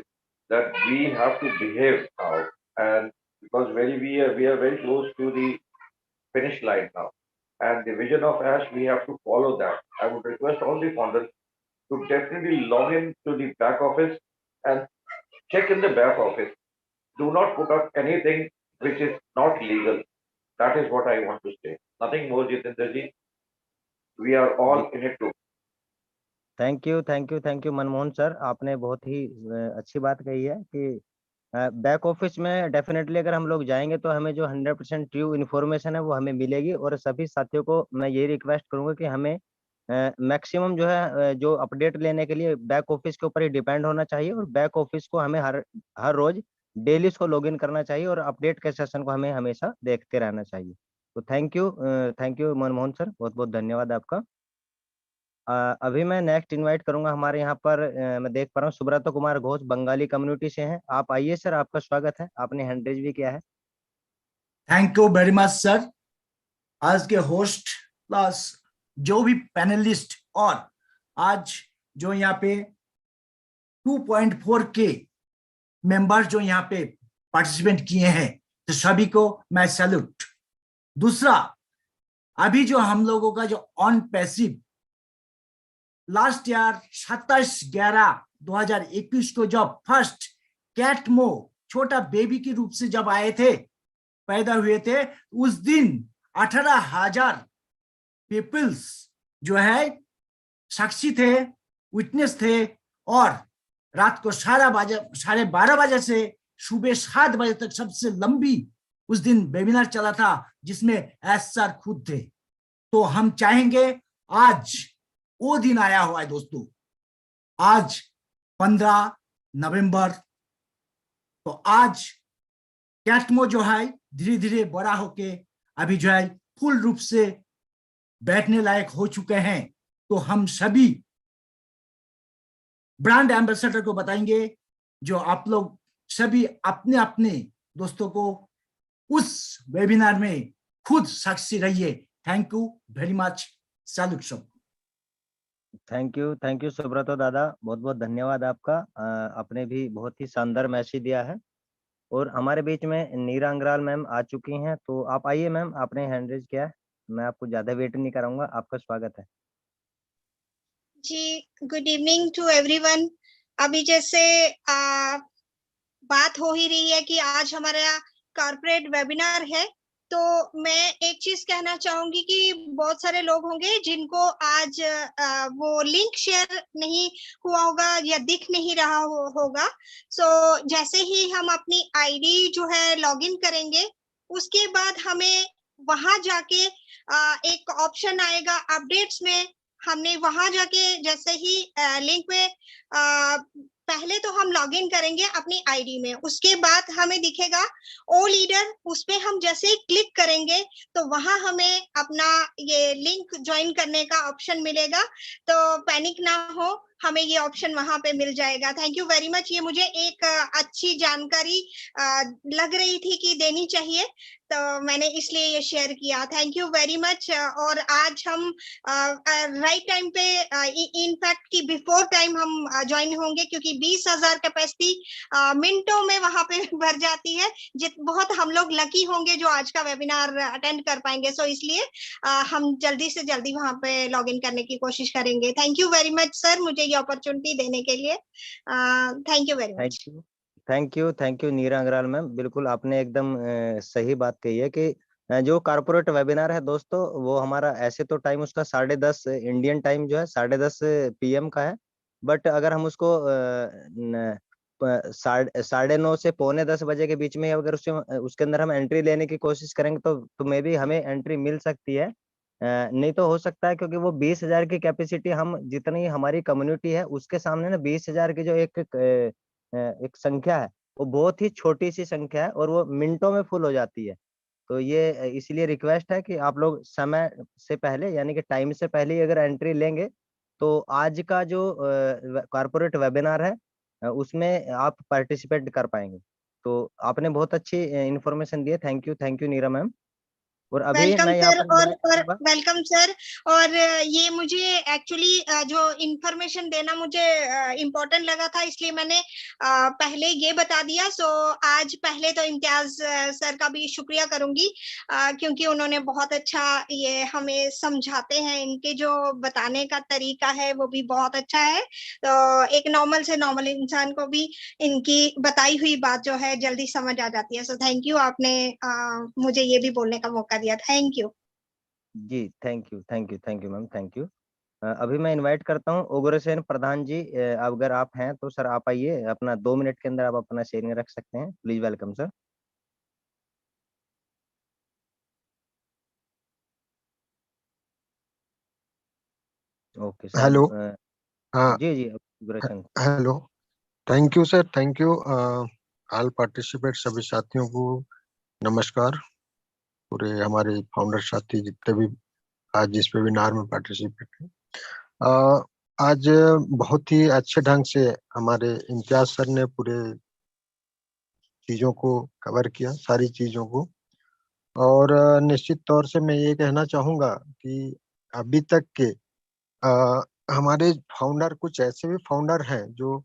that we have to behave now, and because we are very close to the finish line now, and the vision of Ash, we have to follow that. I would request all the founders to definitely log in to the back office and check in the back office. Do not put up anything which is not legal. That is what I want to say. Nothing more, Jitendra ji. We are all in it too. Thank you Manmohan sir, आपने बहुत ही अच्छी बात कही है कि back office में definitely अगर हम लोग जाएंगे तो हमें जो 100% ट्रू इन्फॉर्मेशन है वो हमें मिलेगी। और सभी साथियों को मैं यही रिक्वेस्ट करूंगा कि हमें मैक्सिमम जो है जो अपडेट लेने के लिए बैक ऑफिस के ऊपर ही डिपेंड होना चाहिए, और बैक ऑफिस को हमें हर रोज डेली उसको लॉगिन करना चाहिए, और अपडेट के सेशन को हमें हमेशा देखते रहना चाहिए। तो थैंक यू मनमोहन सर, बहुत बहुत धन्यवाद आपका। अभी मैं नेक्स्ट इनवाइट करूंगा, हमारे यहाँ पर मैं देख पा रहा हूँ सुब्रत कुमार घोष बंगाली कम्युनिटी से हैं। आप आइए सर, आपका स्वागत है, आपने हैंड रेज भी किया है। Thank you very much sir. आज के होस्ट प्लस जो भी पैनलिस्ट और आज जो यहाँ पे 2.4 के मेंबर्स जो यहाँ पे पार्टिसिपेंट किए हैं, तो सभी को मैं सैल्यूट। दूसरा, अभी जो हम लोगों का जो ऑन पैसिव लास्ट ईयर 27/11/2021 को जब फर्स्ट कैटमो छोटा बेबी के रूप से जब आए थे, पैदा हुए थे, उस दिन 18,000 पीपल्स जो है साक्षी थे, विटनेस थे, और रात को 12:30 बजे से सुबह 7 बजे तक सबसे लंबी उस दिन वेबिनार चला था, जिसमें एस सर खुद थे। तो हम चाहेंगे, आज वो दिन आया हुआ है दोस्तों, आज 15 नवंबर। तो आज कैटमो जो है धीरे धीरे बड़ा होके अभी जो है फुल रूप से बैठने लायक हो चुके हैं। तो हम सभी ब्रांड एम्बेसडर को बताएंगे, जो आप लोग सभी अपने अपने दोस्तों को उस वेबिनार में खुद साक्षी रहिए। Thank you very much, salute सब। थैंक यू सुब्रतो दादा, बहुत बहुत धन्यवाद आपका। आपने भी बहुत ही शानदार मैसेज दिया है। और हमारे बीच में नीरा अंग्राल मैम आ चुकी हैं, तो आप आइए मैम, आपने हैंड रेज किया है, मैं आपको ज्यादा वेट नहीं कराऊंगा, आपका स्वागत है। जी, गुड इवनिंग टू एवरीवन। अभी जैसे बात हो ही रही है कि आज हमारा कॉर्पोरेट वेबिनार है, तो मैं एक चीज कहना चाहूंगी कि बहुत सारे लोग होंगे जिनको आज वो लिंक शेयर नहीं हुआ होगा या दिख नहीं रहा होगा। सो जैसे ही हम अपनी आईडी जो है लॉगिन करेंगे, उसके बाद हमें वहां जाके एक ऑप्शन आएगा अपडेट्स में। हमने वहां जाके जैसे ही लिंक में पहले तो हम लॉगिन करेंगे अपनी आईडी में, उसके बाद हमें दिखेगा ओ लीडर, उस पे हम जैसे ही क्लिक करेंगे तो वहां हमें अपना ये लिंक ज्वाइन करने का ऑप्शन मिलेगा। तो पैनिक ना हो, हमें ये ऑप्शन वहां पे मिल जाएगा। Thank you very much. ये मुझे एक अच्छी जानकारी लग रही थी कि देनी चाहिए, तो मैंने इसलिए ये शेयर किया। Thank you very much. और आज हम राइट टाइम पे, इनफैक्ट कि बिफोर टाइम हम ज्वाइन होंगे, क्योंकि 20,000 कैपेसिटी मिनटों में वहां पे भर जाती है। बहुत हम लोग लकी होंगे जो आज का वेबिनार अटेंड कर पाएंगे। सो इसलिए हम जल्दी से जल्दी वहां पे लॉग इन करने की कोशिश करेंगे। Thank you very much sir, मुझे ये अपॉर्चुनिटी देने के लिए। Thank you very much. Thank you Neera Angral ma'am, बिल्कुल आपने एकदम सही बात कही है कि जो कॉर्पोरेट वेबिनार है दोस्तों, वो हमारा ऐसे तो टाइम उसका 10:30 इंडियन टाइम जो है 10:30 PM का है, बट अगर हम उसको 9:30 से 9:45 के बीच में अगर उसके अंदर हम एंट्री लेने की कोशिश करेंगे तो मे बी हमें एंट्री मिल सकती है। नहीं तो हो सकता है, क्योंकि वो 20,000 की कैपेसिटी, हम जितनी हमारी कम्युनिटी है उसके सामने ना 20,000 की जो एक संख्या है, वो बहुत ही छोटी सी संख्या है और वो मिनटों में फुल हो जाती है। तो ये इसलिए रिक्वेस्ट है कि आप लोग समय से पहले, यानी कि टाइम से पहले ही अगर एंट्री लेंगे तो आज का जो कॉर्पोरेट वेबिनार है उसमें आप पार्टिसिपेट कर पाएंगे। तो आपने बहुत अच्छी इन्फॉर्मेशन दी है। Thank you Neera ma'am. और अभी वेलकम मैं यहाँ सर। पर invite करूंगा। Welcome sir. और ये मुझे एक्चुअली जो इंफॉर्मेशन देना मुझे इम्पोर्टेंट लगा था, इसलिए मैंने पहले ये बता दिया। सो आज पहले तो इम्तियाज सर का भी शुक्रिया करूंगी, क्योंकि उन्होंने बहुत अच्छा ये हमें समझाते हैं। इनके जो बताने का तरीका है वो भी बहुत अच्छा है। तो एक नॉर्मल से नॉर्मल इंसान को भी इनकी बताई हुई बात जो है जल्दी समझ आ जाती है। सो थैंक यू, आपने मुझे ये भी बोलने का मौका दिया। थैंक यू जी, thank you ma'am, thank you. अभी मैं इनवाइट करता हूँ उग्रसेन प्रधान जी। अगर आप हैं तो सर आप आइए, अपना 2 मिनट के अंदर आप अपना शेयरिंग रख सकते हैं। Please welcome sir. Okay sir. Hello. हाँ। जी Ugrasen. Hello. Thank you sir, thank you all participate, सभी साथियों को नमस्कार। पूरे हमारे फाउंडर साथी जितने भी आज इस वेबिनार में पार्टिसिपेट हैं, आज बहुत ही अच्छे ढंग से हमारे इम्तियाज सर ने पूरे चीजों को कवर किया, सारी चीजों को। और निश्चित तौर से मैं ये कहना चाहूंगा कि अभी तक के हमारे फाउंडर, कुछ ऐसे भी फाउंडर हैं जो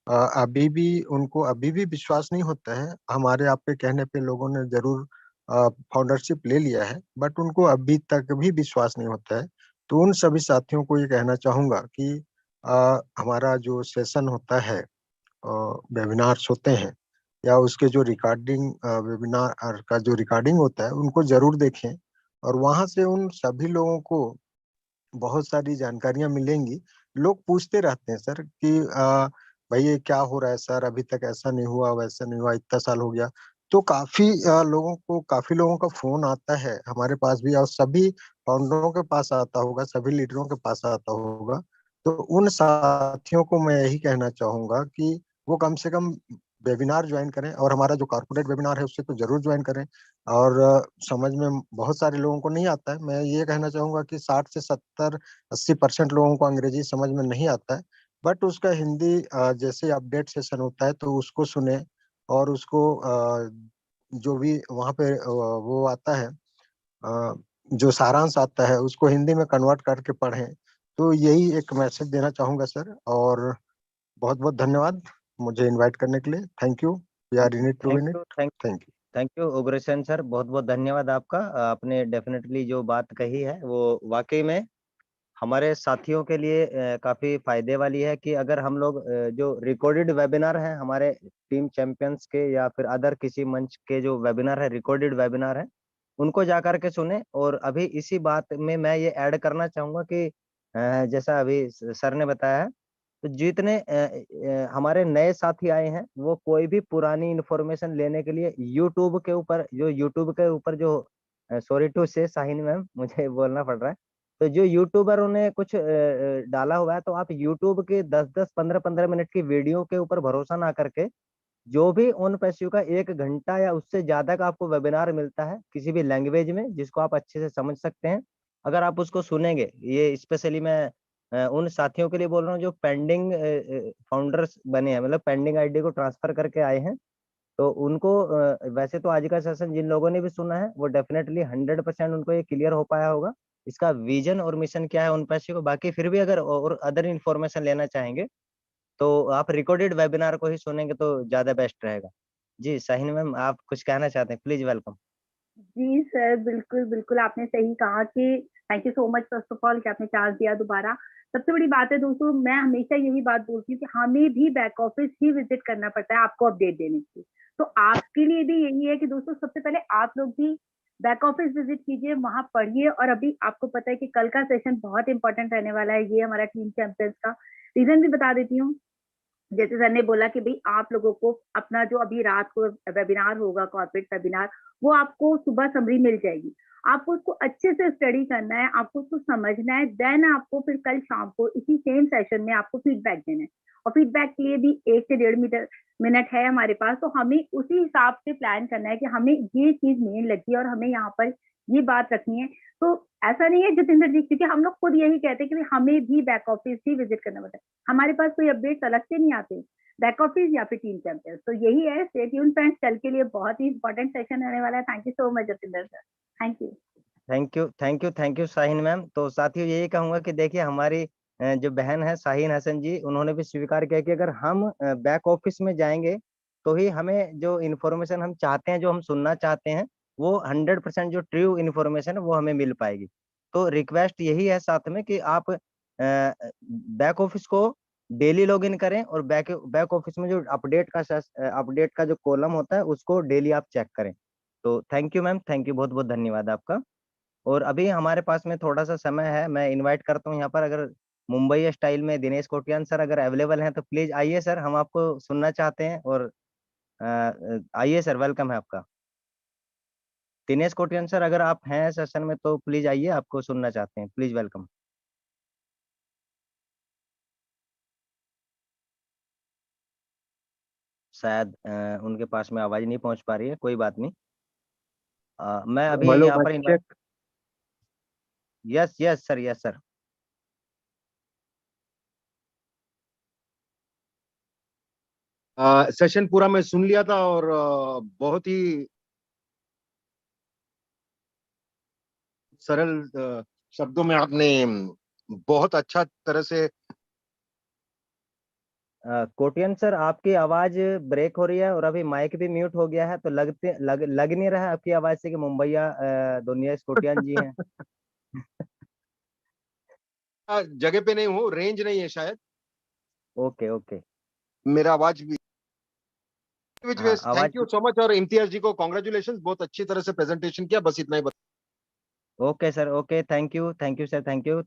अभी भी उनको अभी भी विश्वास नहीं होता है। हमारे आप पे कहने पे लोगों ने जरूर फाउंडरशिप ले लिया है, बट उनको अभी तक भी विश्वास नहीं होता है। तो उन सभी साथियों को ये कहना चाहूंगा कि हमारा जो सेशन होता है, वेबिनार्स होते हैं, या उसके जो रिकॉर्डिंग, वेबिनार का जो रिकॉर्डिंग होता है, उनको जरूर देखें। और वहां से उन सभी लोगों को बहुत सारी जानकारियां मिलेंगी। लोग पूछते रहते हैं सर कि भाई ये क्या हो रहा है सर, अभी तक ऐसा नहीं हुआ, वैसा नहीं हुआ, इतना साल हो गया। तो काफी लोगों का फोन आता है हमारे पास भी, और सभी फाउंडरों के पास आता होगा, सभी लीडरों के पास आता होगा। तो उन साथियों को मैं यही कहना चाहूंगा कि वो कम से कम वेबिनार ज्वाइन करें, और हमारा जो कॉर्पोरेट वेबिनार है उससे तो जरूर ज्वाइन करें। और समझ में बहुत सारे लोगों को नहीं आता है। मैं ये कहना चाहूंगा कि 60 से 70-80% लोगों को अंग्रेजी समझ में नहीं आता है, बट उसका हिंदी जैसे अपडेट सेशन होता है तो उसको सुने, और उसको जो भी वहाँ पे वो आता है, जो सारांश आता है, उसको हिंदी में कन्वर्ट करके पढ़ें। तो यही एक मैसेज देना चाहूंगा सर। और बहुत बहुत धन्यवाद मुझे इनवाइट करने के लिए। Thank you. We are in it to thank win you it. Thank you. Thank you Ugrasen sir, बहुत बहुत धन्यवाद आपका। आपने डेफिनेटली जो बात कही है वो वाकई में हमारे साथियों के लिए काफी फायदे वाली है। कि अगर हम लोग जो रिकॉर्डेड वेबिनार है हमारे टीम चैंपियंस के, या फिर अदर किसी मंच के जो वेबिनार है, रिकॉर्डेड वेबिनार है, उनको जाकर के सुने। और अभी इसी बात में मैं ये ऐड करना चाहूंगा कि जैसा अभी सर ने बताया है, तो जितने हमारे नए साथी आए हैं वो कोई भी पुरानी इंफॉर्मेशन लेने के लिए यूट्यूब के ऊपर जो सॉरी टू से शाहीन मैम, मुझे बोलना पड़ रहा है, तो जो यूट्यूबर उन्हें कुछ डाला हुआ है, तो आप यूट्यूब के 10-10 15-15 मिनट की वीडियो के ऊपर भरोसा ना करके, जो भी ऑन पैसिव का 1 घंटा या उससे ज्यादा का आपको वेबिनार मिलता है किसी भी लैंग्वेज में जिसको आप अच्छे से समझ सकते हैं, अगर आप उसको सुनेंगे, ये स्पेशली मैं उन साथियों के लिए बोल रहा हूँ जो पेंडिंग फाउंडर्स बने हैं, मतलब पेंडिंग आईडी को ट्रांसफर करके आए हैं, तो उनको वैसे तो आज का सेशन जिन लोगों ने भी सुना है वो डेफिनेटली 100% उनको ये क्लियर हो पाया होगा इसका विजन और मिशन क्या है उन पैसे को। बाकी फिर भी अगर और अदर इन्फॉर्मेशन लेना चाहेंगे तो आप रिकॉर्डेड वेबिनार को ही सुनेंगे तो ज्यादा बेस्ट रहेगा। जी शाहीन मैम, आप कुछ कहना चाहते हैं? Please welcome. जी सर, बिल्कुल बिल्कुल आपने सही कहा कि thank you so much first of all कि आपने चांस दिया दोबारा। सबसे बड़ी बात है दोस्तों, मैं हमेशा यही बात बोलती हूँ कि हमें भी बैक ऑफिस ही विजिट करना पड़ता है आपको अपडेट देने के लिए। तो आपके लिए भी यही है कि दोस्तों सबसे पहले आप लोग भी बैक ऑफिस विजिट कीजिए, वहां पढ़िए। और अभी आपको पता है कि कल का सेशन बहुत इंपॉर्टेंट रहने वाला है, ये हमारा टीम चैंपियंस का। रीजन भी बता देती हूँ। जैसे सर ने बोला कि भाई आप लोगों को अपना जो अभी रात को वेबिनार होगा, कॉर्पोरेट वेबिनार, वो आपको सुबह समरी मिल जाएगी। आपको उसको अच्छे से स्टडी करना है, आपको उसको समझना है, देन आपको फिर कल शाम को इसी सेम सेशन में आपको फीडबैक देना है। और फीडबैक के लिए भी 1 से 1.5 मिनट है हमारे पास, तो हमें उसी हिसाब से प्लान करना है कि हमें ये चीज मेन लगी और हमें यहाँ पर ये बात रखनी है। तो ऐसा नहीं है जितेंद्र जी, क्योंकि हम लोग खुद यही कहते हैं कि हमें भी बैक ऑफिस ही विजिट करना पड़ता है, हमारे पास कोई अपडेट्स अलग से नहीं आते बैक ऑफिस या फिर टीम चैंपियंस। तो यही है, स्टे ट्यून्ड फ्रेंड्स, कल के लिए बहुत ही इंपॉर्टेंट सेशन होने वाला है। Thank you so much Jatinder sir, thank you. Thank you Shaheen ma'am. तो साथियों यही कहूंगा कि देखिए हमारी जो बहन है शाहीन हसन जी, उन्होंने भी स्वीकार किया कि अगर हम बैक ऑफिस में जाएंगे तो ही हमें जो इन्फॉर्मेशन हम चाहते हैं, जो हम सुनना चाहते हैं, वो 100% जो ट्रू इन्फॉर्मेशन है वो हमें मिल पाएगी। तो रिक्वेस्ट यही है साथ में कि आप बैक ऑफिस को डेली लॉगिन करें और बैक ऑफिस में जो अपडेट का जो कॉलम होता है उसको डेली आप चेक करें। तो thank you ma'am, thank you, बहुत बहुत धन्यवाद आपका। और अभी हमारे पास में थोड़ा सा समय है, मैं इनवाइट करता हूँ यहाँ पर, अगर मुंबई स्टाइल में दिनेश कोटियान सर अगर अवेलेबल हैं तो प्लीज आइए सर, हम आपको सुनना चाहते हैं। और आइए सर, वेलकम है आपका। दिनेश कोटियान सर अगर आप हैं सेशन में तो प्लीज आइए, आपको सुनना चाहते हैं, प्लीज वेलकम। शायद उनके पास में आवाज नहीं पहुंच पा रही है, कोई बात नहीं। मैं अभी हेलो यहाँ पर mic check. Yes yes sir, yes sir. Session पूरा मैं सुन लिया था और बहुत ही सरल शब्दों में आपने बहुत अच्छा तरह से। कोटियन सर आपकी आवाज ब्रेक हो रही है और अभी माइक भी म्यूट हो गया है, तो लग नहीं रहा है आपकी आवाज से कि मुंबईया दुनिया कोटियन जी हैं। जगह पे नहीं हूँ, रेंज नहीं है शायद। ओके ओके, मेरा आवाज भी हाँ थैंक आवाज। You so much. और इम्तियाज जी को कॉन्ग्रेचुलेशन, बहुत अच्छी तरह से प्रेजेंटेशन किया, बस इतना ही okay sir, okay, thank you sir, thank you.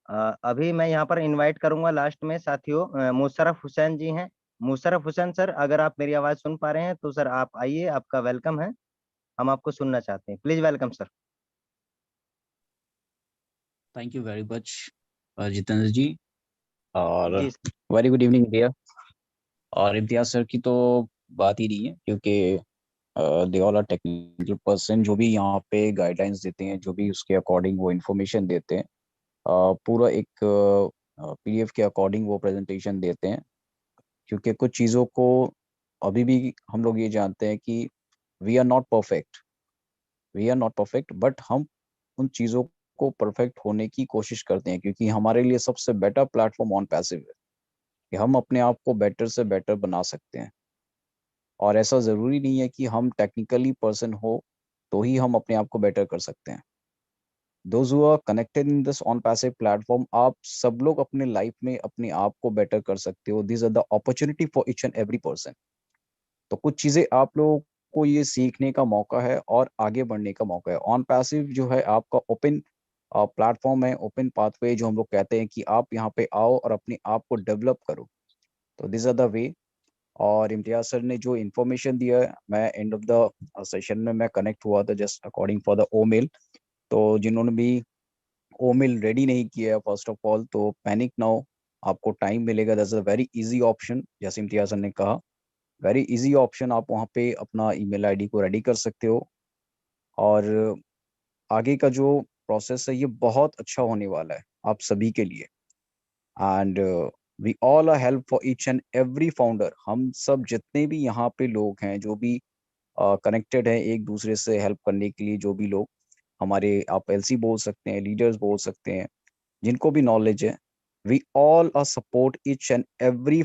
अभी मैं यहाँ पर इनवाइट करूंगा लास्ट में साथियों, मुशर्रफ हुसैन जी हैं। मुशर्रफ हुसैन सर अगर आप मेरी आवाज सुन पा रहे हैं तो सर आप आइए, आपका वेलकम है, हम आपको सुनना चाहते हैं, please welcome sir. Thank you very much Jitendra ji, और जी वेरी गुड इवनिंग भैया। और इम्तियाज सर की तो बात ही नहीं है, क्योंकि they all are technical person, जो भी यहाँ पे गाइडलाइंस देते हैं, जो भी उसके अकॉर्डिंग वो इन्फॉर्मेशन देते हैं, पूरा एक पीडीएफ के अकॉर्डिंग वो प्रेजेंटेशन देते हैं। क्योंकि कुछ चीज़ों को अभी भी हम लोग ये जानते हैं कि we are not perfect, but हम उन चीज़ों को परफेक्ट होने की कोशिश करते हैं, क्योंकि हमारे लिए सबसे बेटर प्लेटफॉर्म ऑन पैसिव है कि हम अपने आप को बेटर से बेटर बना सकते हैं। और ऐसा ज़रूरी नहीं है कि हम टेक्निकली पर्सन हो तो ही हम अपने आप को बेटर कर सकते हैं। Those who are connected in this on passive platform, आप सब लोग अपने लाइफ में अपने आप को बेटर कर सकते हो। This are the opportunity for each and every person. तो कुछ चीज़ें आप लोगों को ये सीखने का मौका है और आगे बढ़ने का मौका है। ऑन पैसिव जो है आपका ओपन प्लेटफॉर्म है, ओपन पाथवे, जो हम लोग कहते हैं कि आप यहाँ पे आओ और अपने आप को डेवलप करो। तो दिस आर द वे। और इम्तियाज सर ने जो इन्फॉर्मेशन दिया है, मैं एंड ऑफ द सेशन में मैं कनेक्ट हुआ था just according for the O mail. तो जिन्होंने भी ओ मेल रेडी नहीं किया है, फर्स्ट ऑफ ऑल तो पैनिक ना हो, आपको टाइम मिलेगा। That's a very easy option, जैसे इम्तियाज सर ने कहा, वेरी इजी ऑप्शन। आप वहाँ पे अपना ईमेल आईडी को रेडी कर सकते हो। और आगे का जो प्रोसेस है ये बहुत अच्छा होने वाला है आप सभी के लिए। And we all are help for each and every founder. हम सब जितने भी यहाँ पे लोग हैं, जो भी कनेक्टेड हैं एक दूसरे से हेल्प करने के लिए, जो भी लोग हमारे, आप एलसी बोल सकते हैं, लीडर्स बोल सकते हैं, जिनको भी नॉलेज है, we all are support each and every